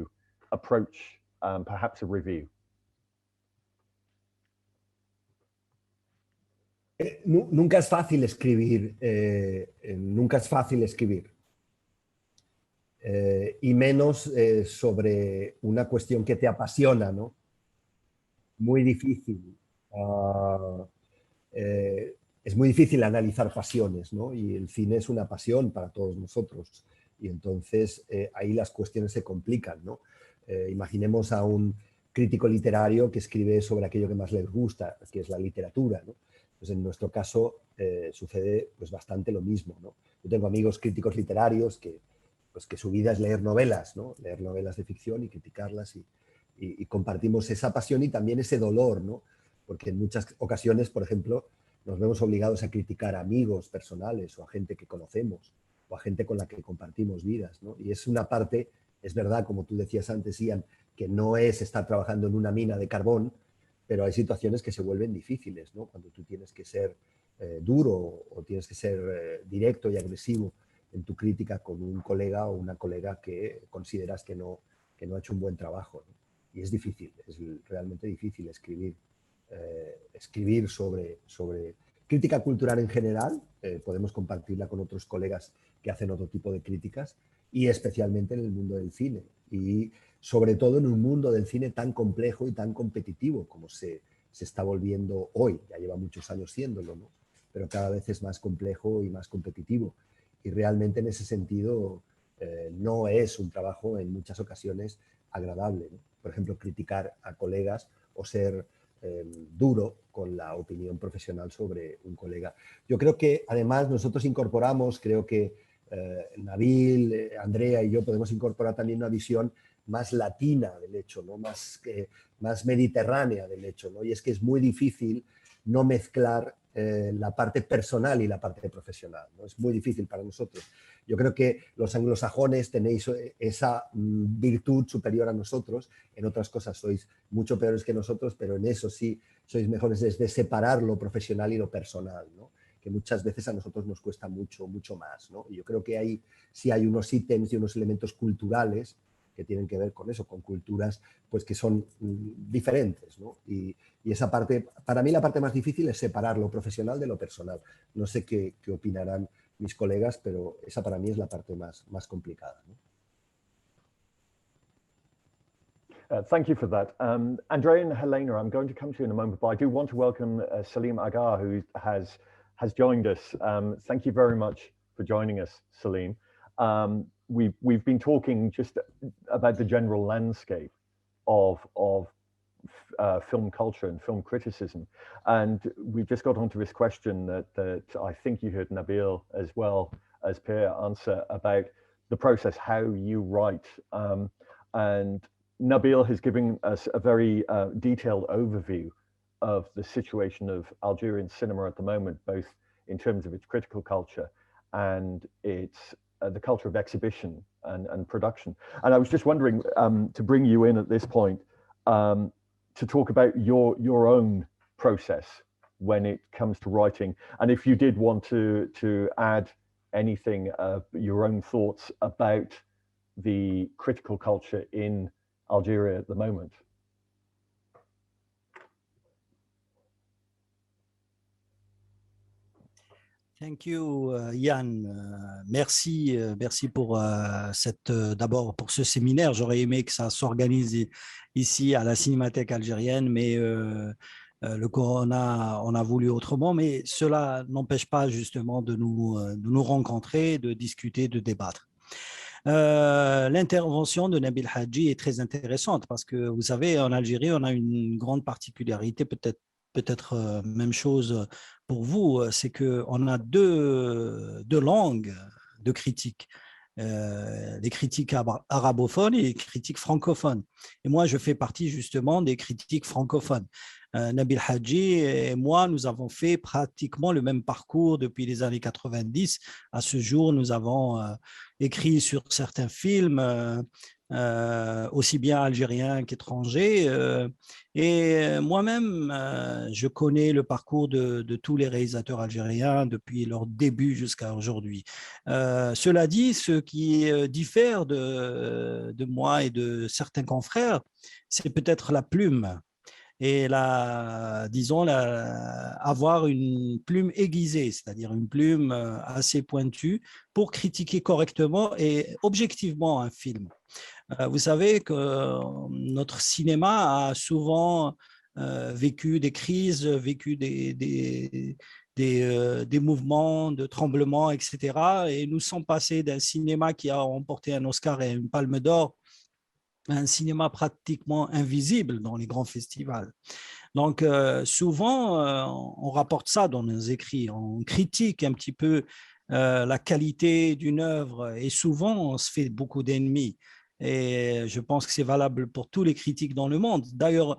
approach perhaps a review. Nunca es fácil escribir, nunca es fácil escribir. Y menos sobre una cuestión que te apasiona, ¿no? Muy difícil. Es muy difícil analizar pasiones, ¿no? Y el cine es una pasión para todos nosotros. Y entonces ahí las cuestiones se complican, ¿no? Imaginemos a un crítico literario que escribe sobre aquello que más les gusta, que es la literatura, ¿no? Pues en nuestro caso sucede pues bastante lo mismo, ¿no? Yo tengo amigos críticos literarios pues que su vida es leer novelas, ¿no? Leer novelas de ficción y criticarlas y compartimos esa pasión y también ese dolor, ¿no? Porque en muchas ocasiones, por ejemplo, nos vemos obligados a criticar a amigos personales o a gente que conocemos o a gente con la que compartimos vidas, ¿no? Y es una parte, es verdad, como tú decías antes, Ian, que no es estar trabajando en una mina de carbón, pero hay situaciones que se vuelven difíciles, ¿no? Cuando tú tienes que ser duro o tienes que ser directo y agresivo en tu crítica con un colega o una colega que consideras que no ha hecho un buen trabajo, ¿no? Y es difícil, es realmente difícil escribir sobre crítica cultural en general. Podemos compartirla con otros colegas que hacen otro tipo de críticas y especialmente en el mundo del cine. Y sobre todo en un mundo del cine tan complejo y tan competitivo como se está volviendo hoy. Ya lleva muchos años siéndolo, ¿no? Pero cada vez es más complejo y más competitivo. Y realmente en ese sentido no es un trabajo en muchas ocasiones agradable, ¿no? Por ejemplo, criticar a colegas o ser duro con la opinión profesional sobre un colega. Yo creo que además nosotros incorporamos, creo que Nabil, Andrea y yo podemos incorporar también una visión más latina del hecho, ¿no? Más mediterránea del hecho, ¿no? Y es que es muy difícil no mezclar la parte personal y la parte profesional, ¿no? Es muy difícil para nosotros. Yo creo que los anglosajones tenéis esa virtud superior a nosotros. En otras cosas sois mucho peores que nosotros, pero en eso sí sois mejores, desde separar lo profesional y lo personal, ¿no? Que muchas veces a nosotros nos cuesta mucho más, ¿no? Y yo creo que ahí sí hay unos ítems y unos elementos culturales que tienen que ver con eso, con culturas pues que son diferentes, ¿no? Y esa parte, para mí la parte más difícil es separar lo profesional de lo personal. No sé qué opinarán mis colegas, pero esa para mí es la parte más complicada, ¿no? Thank you for that. Andrea and Helena, I'm going to come to you in a moment, but I do want to welcome Salim Agar, who has joined us. Thank you very much for joining us, Salim. We've been talking just about the general landscape of film culture and film criticism, and we've just got onto this question that I think you heard Nabil as well as Pierre answer about the process, how you write, and Nabil has given us a very detailed overview of the situation of Algerian cinema at the moment, both in terms of its critical culture and its the culture of exhibition and production. And I was just wondering to bring you in at this point to talk about your own process when it comes to writing, and if you did want to add anything, your own thoughts about the critical culture in Algeria at the moment. Thank you, Yann. Merci pour d'abord pour ce séminaire. J'aurais aimé que ça s'organise ici à la Cinémathèque algérienne, mais le corona, on a voulu autrement. Mais cela n'empêche pas justement de nous rencontrer, de discuter, de débattre. L'intervention de Nabil Hadji est très intéressante parce que vous savez, en Algérie, on a une grande particularité, peut-être même chose pour vous, c'est qu'on a deux langues de critiques, les critiques arabophones et les critiques francophones. Et moi, je fais partie justement des critiques francophones. Nabil Hadji et moi, nous avons fait pratiquement le même parcours depuis les années 90. À ce jour, nous avons écrit sur certains films, aussi bien algériens qu'étrangers. Et moi-même, je connais le parcours de tous les réalisateurs algériens depuis leur début jusqu'à aujourd'hui. Cela dit, ce qui diffère de moi et de certains confrères, c'est peut-être la plume. Et avoir une plume aiguisée, c'est-à-dire une plume assez pointue pour critiquer correctement et objectivement un film. Vous savez que notre cinéma a souvent vécu des crises, vécu des mouvements, de tremblements, etc. Et nous sommes passés d'un cinéma qui a remporté un Oscar et une Palme d'Or, un cinéma pratiquement invisible dans les grands festivals. Donc, souvent, on rapporte ça dans nos écrits. On critique un petit peu la qualité d'une œuvre et souvent, on se fait beaucoup d'ennemis. Et je pense que c'est valable pour tous les critiques dans le monde. D'ailleurs,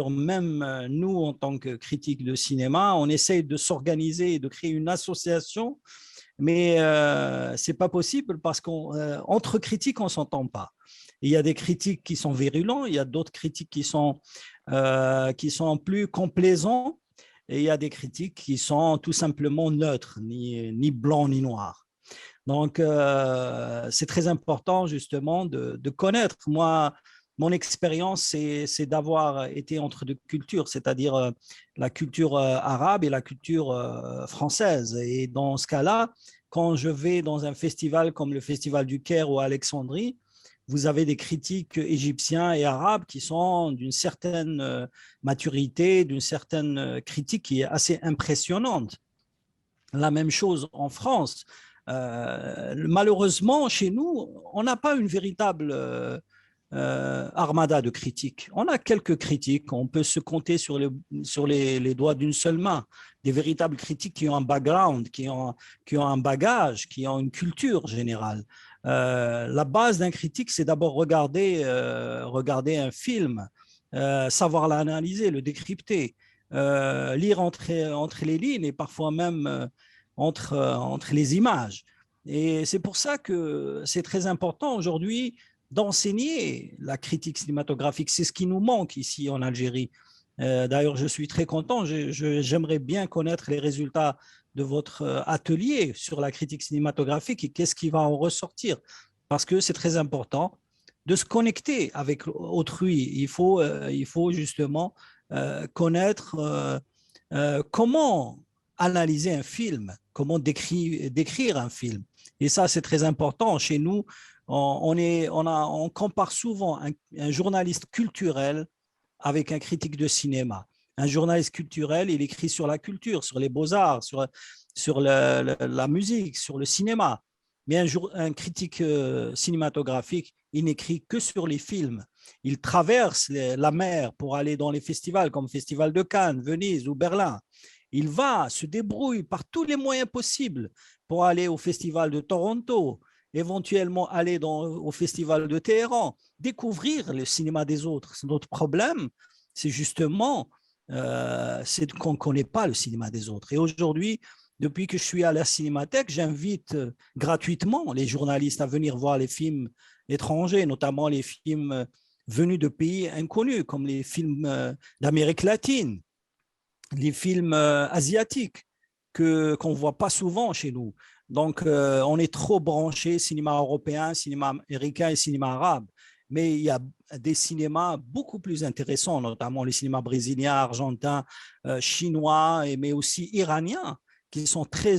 même nous, en tant que critiques de cinéma, on essaye de s'organiser et de créer une association, mais ce n'est pas possible parce qu'entre critiques, on ne s'entend pas. Il y a des critiques qui sont virulents, il y a d'autres critiques qui sont plus complaisants, et il y a des critiques qui sont tout simplement neutres, ni blancs ni noirs. Donc, c'est très important justement de connaître. Moi, mon expérience, c'est d'avoir été entre deux cultures, c'est-à-dire la culture arabe et la culture française. Et dans ce cas-là, quand je vais dans un festival comme le Festival du Caire ou à Alexandrie, vous avez des critiques égyptiens et arabes qui sont d'une certaine maturité, d'une certaine critique qui est assez impressionnante. La même chose en France. Malheureusement, chez nous, on n'a pas une véritable armada de critiques. On a quelques critiques, on peut se compter sur les doigts d'une seule main, des véritables critiques qui ont un background, qui ont un bagage, qui ont une culture générale. La base d'un critique, c'est d'abord regarder un film, savoir l'analyser, le décrypter, lire entre les lignes et parfois même entre les images. Et c'est pour ça que c'est très important aujourd'hui d'enseigner la critique cinématographique. C'est ce qui nous manque ici en Algérie. D'ailleurs, je suis très content. J'aimerais bien connaître les résultats de votre atelier sur la critique cinématographique et qu'est-ce qui va en ressortir. Parce que c'est très important de se connecter avec autrui. Il faut justement connaître comment analyser un film, comment décrire un film. Et ça, c'est très important. Chez nous, on compare souvent un journaliste culturel avec un critique de cinéma. Un journaliste culturel, il écrit sur la culture, sur les beaux-arts, sur la musique, sur le cinéma. Mais un critique cinématographique, il n'écrit que sur les films. Il traverse la mer pour aller dans les festivals comme le Festival de Cannes, Venise ou Berlin. Il se débrouille par tous les moyens possibles pour aller au Festival de Toronto, éventuellement aller au Festival de Téhéran, découvrir le cinéma des autres. Notre problème, c'est justement c'est qu'on ne connaît pas le cinéma des autres. Et aujourd'hui, depuis que je suis à la Cinémathèque, j'invite gratuitement les journalistes à venir voir les films étrangers, notamment les films venus de pays inconnus, comme les films d'Amérique latine, les films asiatiques qu'on ne voit pas souvent chez nous. Donc, on est trop branché cinéma européen, cinéma américain et cinéma arabe. Mais il y a des cinémas beaucoup plus intéressants, notamment les cinémas brésiliens, argentins, chinois, mais aussi iraniens, qui sont très,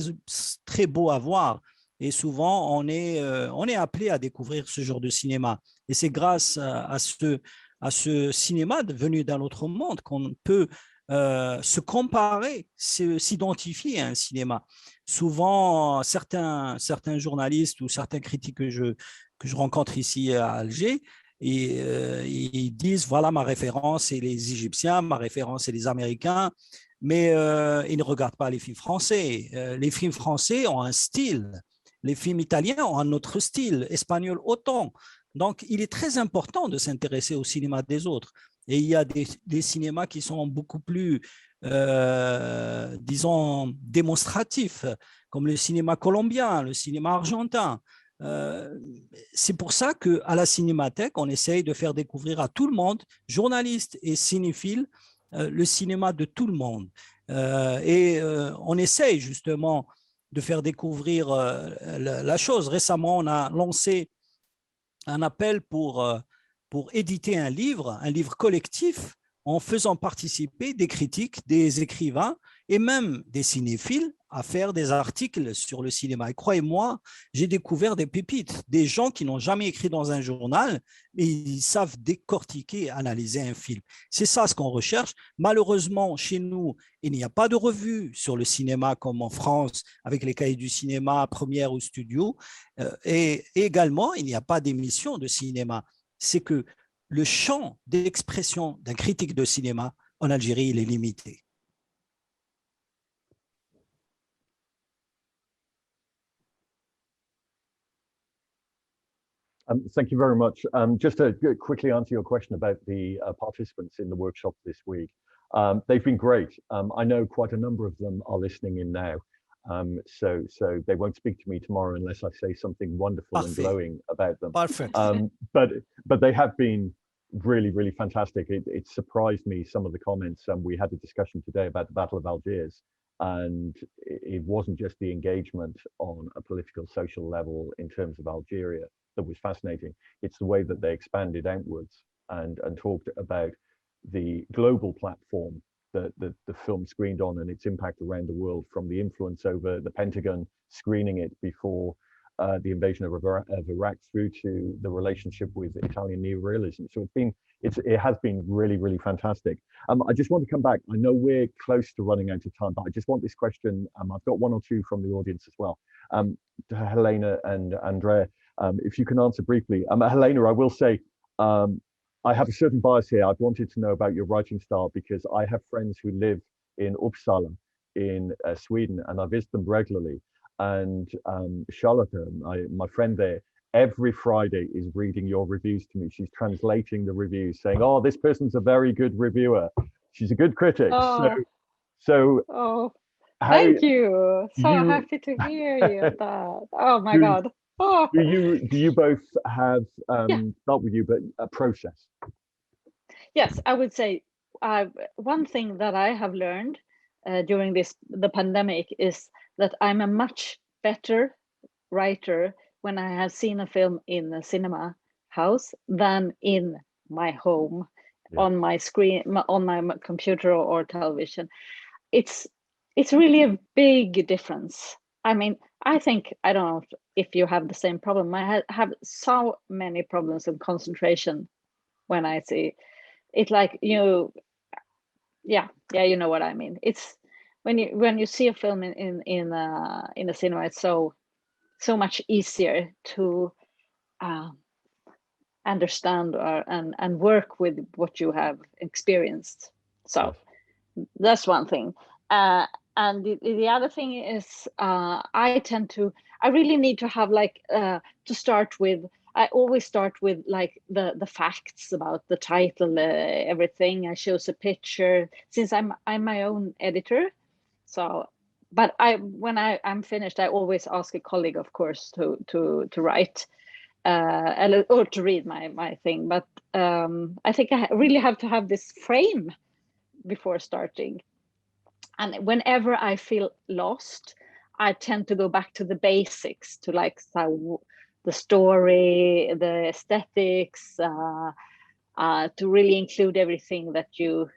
très beaux à voir. Et souvent, on est appelé à découvrir ce genre de cinéma. Et c'est grâce à ce cinéma venu d'un autre monde qu'on peut se comparer, s'identifier à un cinéma. Souvent, certains journalistes ou certains critiques que je rencontre ici à Alger, ils disent, voilà, ma référence, c'est les Égyptiens, ma référence, c'est les Américains, mais ils ne regardent pas les films français. Les films français ont un style, les films italiens ont un autre style, espagnol autant. Donc, il est très important de s'intéresser au cinéma des autres. Et il y a des cinémas qui sont beaucoup plus, disons, démonstratifs, comme le cinéma colombien, le cinéma argentin. C'est pour ça qu'à la Cinémathèque, on essaye de faire découvrir à tout le monde, journalistes et cinéphiles, le cinéma de tout le monde. On essaye justement de faire découvrir la chose. Récemment, on a lancé un appel pour éditer un livre collectif en faisant participer des critiques, des écrivains et même des cinéphiles à faire des articles sur le cinéma. Et croyez-moi, j'ai découvert des pépites, des gens qui n'ont jamais écrit dans un journal, mais ils savent décortiquer, analyser un film. C'est ça ce qu'on recherche. Malheureusement, chez nous, il n'y a pas de revue sur le cinéma comme en France, avec les cahiers du cinéma, première ou studio. Et également, il n'y a pas d'émission de cinéma. C'est que le champ d'expression d'un critique de cinéma en Algérie, il est limité. Thank you very much. Just to quickly answer your question about the participants in the workshop this week. They've been great. I know quite a number of them are listening in now. So they won't speak to me tomorrow unless I say something wonderful and glowing about them. Perfect. But they have been really, really fantastic. It surprised me, some of the comments. We had a discussion today about the Battle of Algiers, and it wasn't just the engagement on a political, social level in terms of Algeria that was fascinating. It's the way that they expanded outwards and talked about the global platform that the film screened on and its impact around the world, from the influence over the Pentagon screening it before the invasion of Iraq through to the relationship with Italian neorealism. So it has been really, really fantastic. I just want to come back. I know we're close to running out of time, but I just want this question. I've got one or two from the audience as well. To Helena and Andrea, if you can answer briefly. Helena, I will say, I have a certain bias here. I've wanted to know about your writing style because I have friends who live in Uppsala in Sweden, and I visit them regularly. And Charlotte, my friend there, every Friday is reading your reviews to me. She's translating the reviews, saying, "Oh, this person's a very good reviewer. She's a good critic." Oh, thank you. So happy to hear you. That. Oh my God. Oh. Do you both have start with you, but a process? Yes, I would say one thing that I have learned during the pandemic is that I'm a much better writer when I have seen a film in a cinema house than in my home, on my screen, on my computer or television. It's really a big difference. I mean, I think, I don't know if you have the same problem. I have so many problems of concentration when I see it, like, you know, you know what I mean. It's when you see a film in a cinema, it's so much easier to understand and work with what you have experienced. So that's one thing. And the other thing is, I really need to have to start with. I always start with like the facts about the title, everything. I shows a picture since I'm my own editor. So, but when I'm finished, I always ask a colleague, of course, to write or to read my thing. But I think I really have to have this frame before starting. And whenever I feel lost, I tend to go back to the basics, to like the story, the aesthetics, to really include everything that you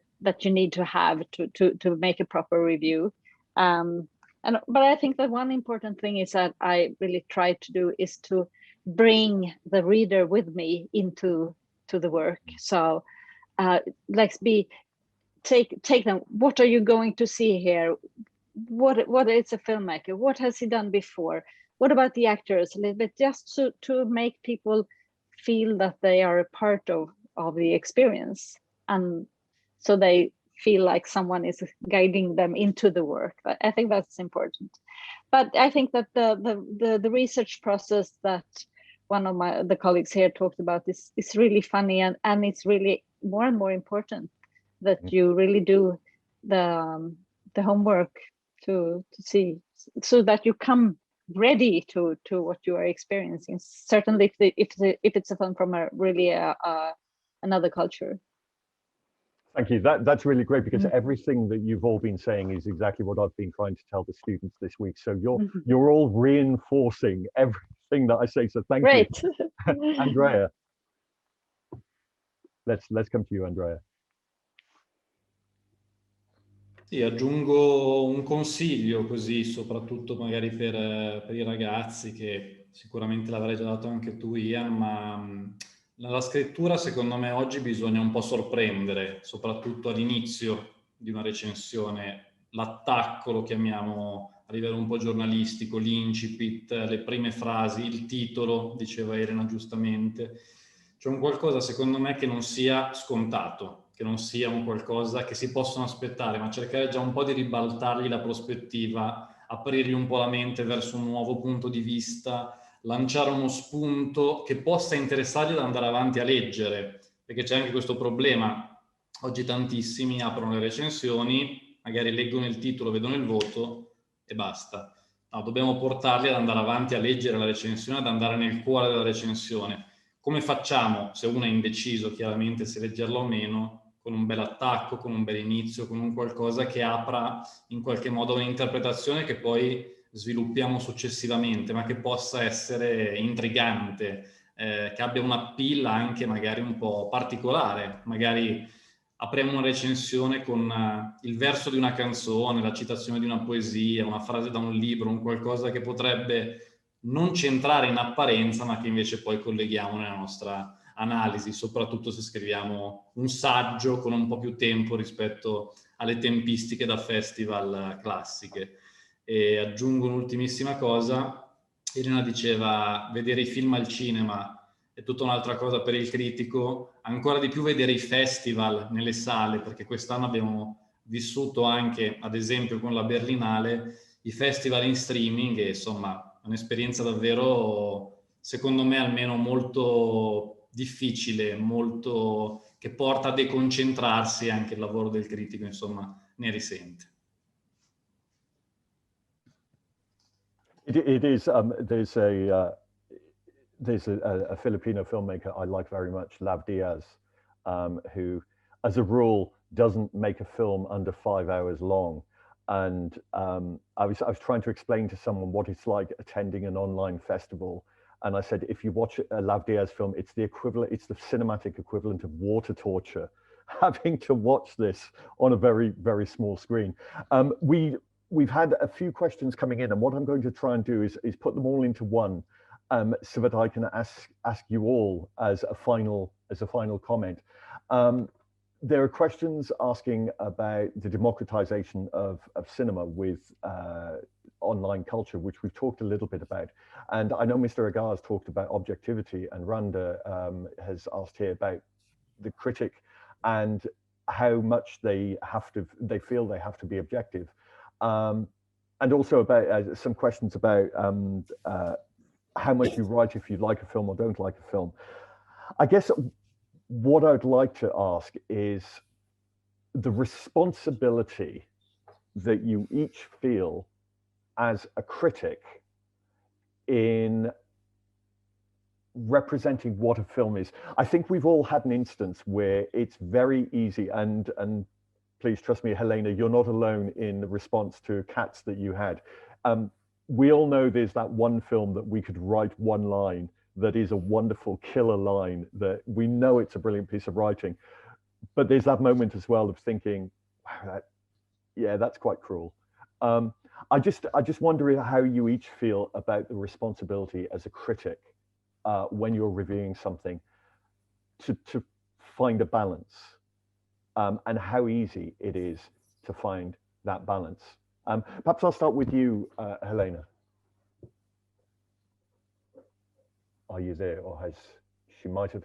need to have to make a proper review. But I think that one important thing is that I really try to do is to bring the reader with me into the work. So take them. What are you going to see here? What is a filmmaker? What has he done before? What about the actors? A little bit, just to make people feel that they are a part of the experience, and so they feel like someone is guiding them into the work. But I think that's important. But I think that the research process that one of the colleagues here talked about is really funny, and it's really more and more important that you really do the homework to see, so that you come ready to what you are experiencing. Certainly, if it's a film from a really another culture. Thank you. That's really great, because everything that you've all been saying is exactly what I've been trying to tell the students this week. So you're all reinforcing everything that I say. So thank you, Andrea. Let's come to you, Andrea. Sì, aggiungo un consiglio così, soprattutto magari per i ragazzi, che sicuramente l'avrai già dato anche tu, Ian, ma nella scrittura secondo me oggi bisogna un po' sorprendere, soprattutto all'inizio di una recensione. L'attacco, lo chiamiamo a livello un po' giornalistico, l'incipit, le prime frasi, il titolo, diceva Elena giustamente. C'è un qualcosa secondo me che non sia scontato. che non sia un qualcosa che si possono aspettare, ma cercare già un po' di ribaltargli la prospettiva, aprirgli un po' la mente verso un nuovo punto di vista, lanciare uno spunto che possa interessargli ad andare avanti a leggere, perché c'è anche questo problema. Oggi tantissimi aprono le recensioni, magari leggono il titolo, vedono il voto e basta. No, dobbiamo portarli ad andare avanti a leggere la recensione, ad andare nel cuore della recensione. Come facciamo, se uno è indeciso chiaramente se leggerla o meno, con un bel attacco, con un bel inizio, con un qualcosa che apra in qualche modo un'interpretazione che poi sviluppiamo successivamente, ma che possa essere intrigante, che abbia un appeal anche magari un po' particolare. Magari apriamo una recensione con il verso di una canzone, la citazione di una poesia, una frase da un libro, un qualcosa che potrebbe non centrare in apparenza, ma che invece poi colleghiamo nella nostra analisi, soprattutto se scriviamo un saggio con un po' più tempo rispetto alle tempistiche da festival classiche. E aggiungo un'ultimissima cosa: Elena diceva vedere i film al cinema è tutta un'altra cosa per il critico, ancora di più vedere i festival nelle sale, perché quest'anno abbiamo vissuto anche, ad esempio con la Berlinale, i festival in streaming, e insomma un'esperienza davvero, secondo me almeno, molto difficile, molto che porta a deconcentrarsi. Anche il lavoro del critico insomma ne risente. It is. There's a Filipino filmmaker I like very much, Lav Diaz, who, as a rule, doesn't make a film under 5 hours long. And I was trying to explain to someone what it's like attending an online festival. And I said, if you watch a Lav Diaz film, it's the cinematic equivalent of water torture, having to watch this on a very, very small screen. We've had a few questions coming in, and what I'm going to try and do is put them all into one, so that I can ask you all as a final comment. There are questions asking about the democratization of cinema with online culture, which we've talked a little bit about. And I know Mr. Agar's talked about objectivity, and Randa has asked here about the critic and how much they feel they have to be objective. And also about some questions about how much you write if you like a film or don't like a film. I guess what I'd like to ask is the responsibility that you each feel as a critic in representing what a film is. I think we've all had an instance where it's very easy, and please trust me, Helena, you're not alone in the response to Cats that you had. We all know there's that one film that we could write one line that is a wonderful killer line, that we know it's a brilliant piece of writing, but there's that moment as well of thinking, wow, that's quite cruel. I just wonder how you each feel about the responsibility as a critic when you're reviewing something to find a balance, and how easy it is to find that balance. Perhaps I'll start with you, Helena. Are you there, or she might have,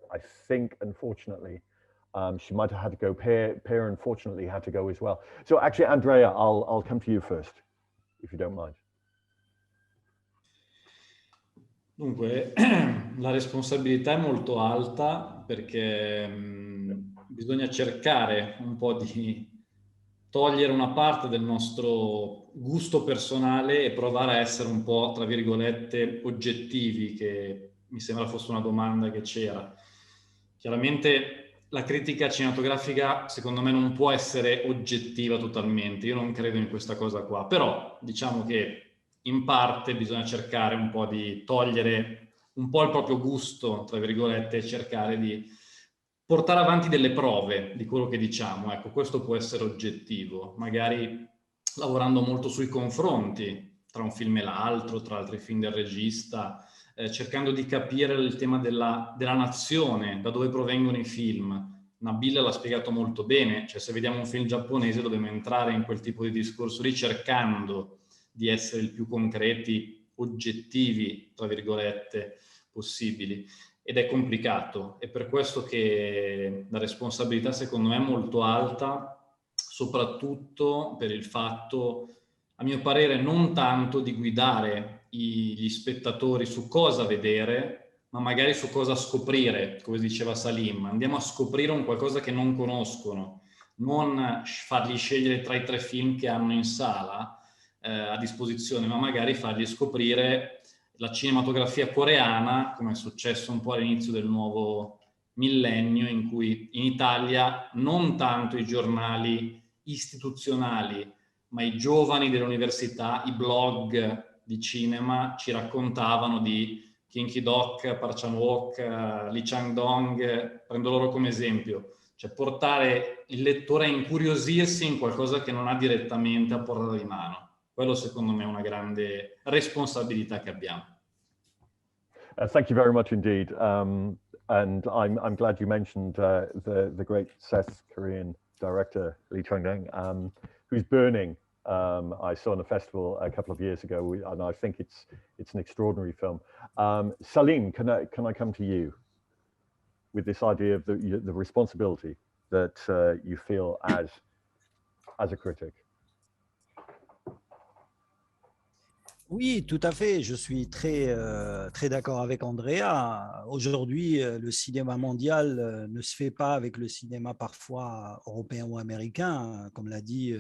I think, unfortunately, she might have had to go. Per unfortunately had to go as well. So actually, Andrea, I'll come to you first, if you don't mind. Dunque, la responsabilità è molto alta, perché bisogna cercare un po' di togliere una parte del nostro gusto personale e provare a essere un po', tra virgolette, oggettivi, che mi sembra fosse una domanda che c'era. Chiaramente la critica cinematografica, secondo me, non può essere oggettiva totalmente. Io non credo in questa cosa qua, però diciamo che in parte bisogna cercare un po' di togliere un po' il proprio gusto, tra virgolette, e cercare di portare avanti delle prove di quello che diciamo. Ecco, questo può essere oggettivo, magari lavorando molto sui confronti tra un film e l'altro, tra altri film del regista, cercando di capire il tema della nazione, da dove provengono i film. Nabil l'ha spiegato molto bene, cioè se vediamo un film giapponese dobbiamo entrare in quel tipo di discorso lì, cercando di essere il più concreti, oggettivi, tra virgolette, possibili. ed è complicato. È per questo che la responsabilità secondo me è molto alta, soprattutto per il fatto, a mio parere, non tanto di guidare gli spettatori su cosa vedere, ma magari su cosa scoprire, come diceva Salim. Andiamo a scoprire un qualcosa che non conoscono, non fargli scegliere tra i 3 film che hanno in sala a disposizione, ma magari fargli scoprire la cinematografia coreana, come è successo un po' all'inizio del nuovo millennio, in cui in Italia non tanto i giornali istituzionali, ma i giovani delle università, i blog di cinema ci raccontavano di Kim Ki-dok, Park Chan-wook, Lee Chang-dong, prendo loro come esempio. Cioè portare il lettore a incuriosirsi in qualcosa che non ha direttamente a portata di mano. Quello secondo me è una grande responsabilità che abbiamo. Thank you very much indeed. And I'm glad you mentioned the great South Korean director Lee Chang-dong, who's Burning. I saw in a festival a couple of years ago, and I think it's an extraordinary film. Salim, can I come to you with this idea of the responsibility that you feel as a critic? Oui, tout à fait. Je suis très d'accord avec Andrea. Aujourd'hui, le cinéma mondial ne se fait pas avec le cinéma parfois européen ou américain. Comme l'a dit,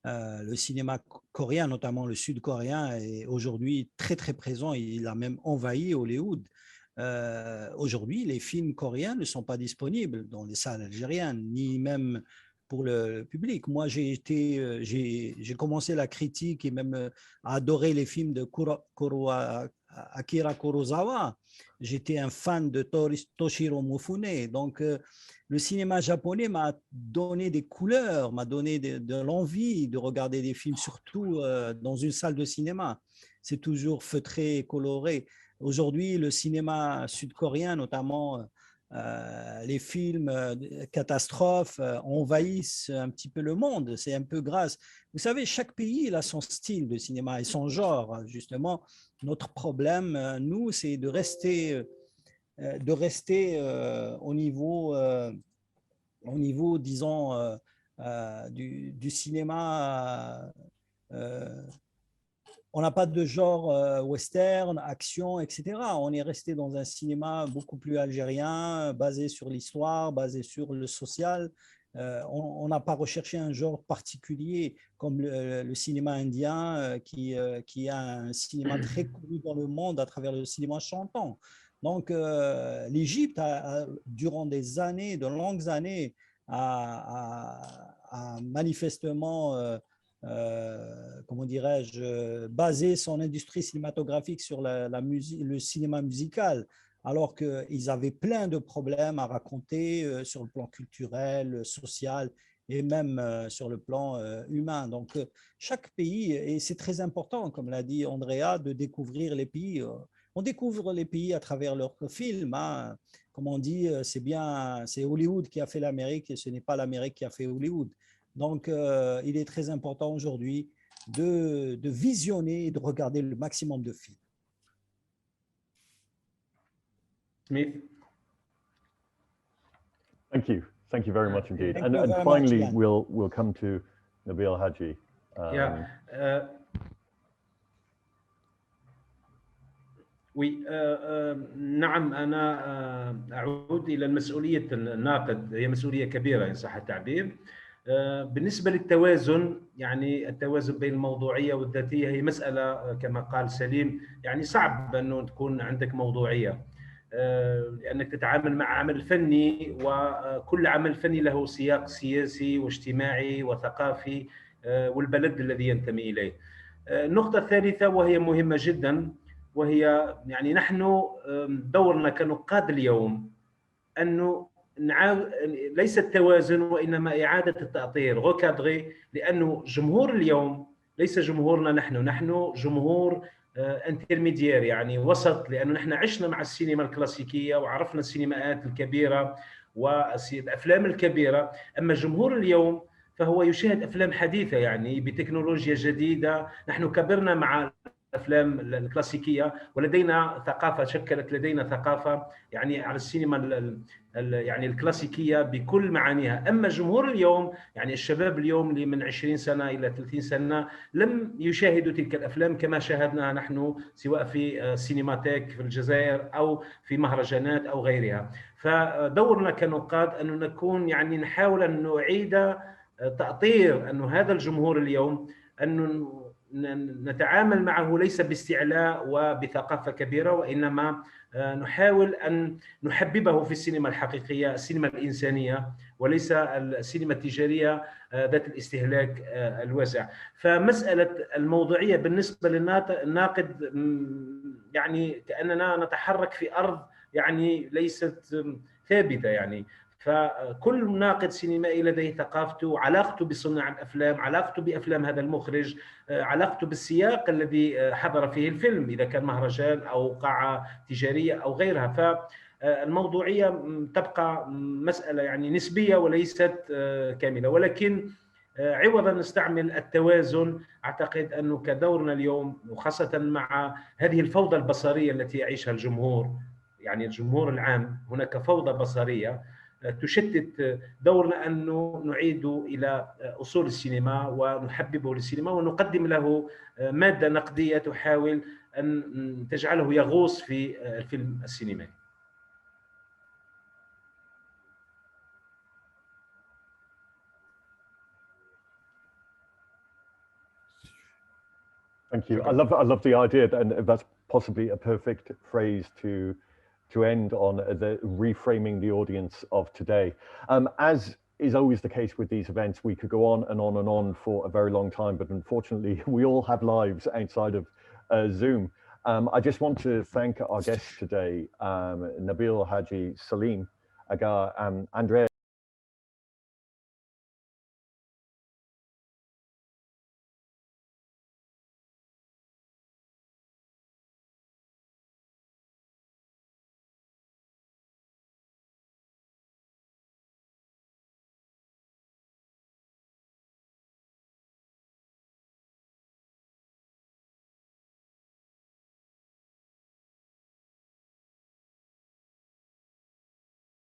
le cinéma coréen, notamment le sud-coréen, est aujourd'hui très présent. Il a même envahi Hollywood. Aujourd'hui, les films coréens ne sont pas disponibles dans les salles algériennes, ni même pour le public. Moi, j'ai commencé la critique et même à adorer les films de Akira Kurosawa. J'étais un fan de Toshiro Mifune. Donc, le cinéma japonais m'a donné des couleurs, m'a donné de l'envie de regarder des films, surtout dans une salle de cinéma. C'est toujours feutré et coloré. Aujourd'hui, le cinéma sud-coréen, notamment les films catastrophes, envahissent un petit peu le monde. C'est un peu grâce. Vous savez, chaque pays il a son style de cinéma et son genre. Justement, notre problème, nous, c'est de rester au niveau, disons, du cinéma. On n'a pas de genre western, action, etc. On est resté dans un cinéma beaucoup plus algérien, basé sur l'histoire, basé sur le social. On n'a pas recherché un genre particulier comme le cinéma indien qui a un cinéma très connu dans le monde à travers le cinéma chantant. Donc, l'Égypte, durant des années, de longues années, a manifestement... comment dirais-je, baser son industrie cinématographique sur la musique, le cinéma musical, alors qu'ils avaient plein de problèmes à raconter sur le plan culturel, social et même sur le plan humain. Donc, chaque pays, et c'est très important, comme l'a dit Andrea, de découvrir les pays. On découvre les pays à travers leurs films. Hein. Comme on dit, c'est Hollywood qui a fait l'Amérique et ce n'est pas l'Amérique qui a fait Hollywood. Donc, il est très important aujourd'hui de visionner et de regarder le maximum de films. Smith. Thank you very much indeed. And very finally, much, we'll come to Nabil Haji. نعم أنا أعود إلى المسؤولية الناقد، هي مسؤولية كبيرة إن صح التعبير. بالنسبة للتوازن، يعني التوازن بين الموضوعية والذاتية هي مسألة كما قال سليم، يعني صعب أنه تكون عندك موضوعية لأنك تتعامل مع عمل فني، وكل عمل فني له سياق سياسي واجتماعي وثقافي والبلد الذي ينتمي إليه. النقطة الثالثة وهي مهمة جدا، وهي يعني نحن دورنا كنقاد اليوم أنه ليس التوازن وإنما إعادة التأطير غوكادغي، لأنه جمهور اليوم ليس جمهورنا نحن جمهور انترميديير، يعني وسط، لأنه نحن عشنا مع السينما الكلاسيكية وعرفنا السينماءات الكبيرة والأفلام الكبيرة. أما جمهور اليوم فهو يشاهد أفلام حديثة يعني بتكنولوجيا جديدة. نحن كبرنا مع الافلام الكلاسيكيه، ولدينا ثقافه شكلت لدينا ثقافه يعني على السينما يعني الكلاسيكيه بكل معانيها. اما جمهور اليوم يعني الشباب اليوم اللي من 20 سنه الى 30 سنه لم يشاهدوا تلك الافلام كما شاهدناها نحن، سواء في سينماتيك في الجزائر او في مهرجانات او غيرها. فدورنا كنقاد ان نكون يعني نحاول ان نعيد تأطير أن هذا الجمهور اليوم أن نتعامل معه ليس باستعلاء وبثقافة كبيرة، وإنما نحاول أن نحببه في السينما الحقيقية، السينما الإنسانية، وليس السينما التجارية ذات الاستهلاك الواسع. فمسألة الموضوعية بالنسبة للناقد يعني كأننا نتحرك في أرض يعني ليست ثابتة يعني. فكل ناقد سينمائي لديه ثقافته، علاقته بصناع الافلام، علاقته بافلام هذا المخرج، علاقته بالسياق الذي حضر فيه الفيلم اذا كان مهرجان او قاعه تجاريه او غيرها. فالموضوعيه تبقى مساله يعني نسبيه وليست كامله، ولكن عوضا نستعمل التوازن. اعتقد انه كدورنا اليوم وخاصه مع هذه الفوضى البصريه التي يعيشها الجمهور، يعني الجمهور العام، هناك فوضى بصريه تشتت. دورنا أن نعيد إلى أصول السينما ونحببه للسينما ونقدم له مادة نقدية تحاول أن تجعله يغوص في الفيلم السينمائي. Thank you. I love the idea, and that's possibly a perfect phrase to end on, the reframing the audience of today. As is always the case with these events, we could go on and on and on for a very long time, but unfortunately we all have lives outside of Zoom. I just want to thank our guests today, Nabil, Haji, Salim, Agar, Andrea.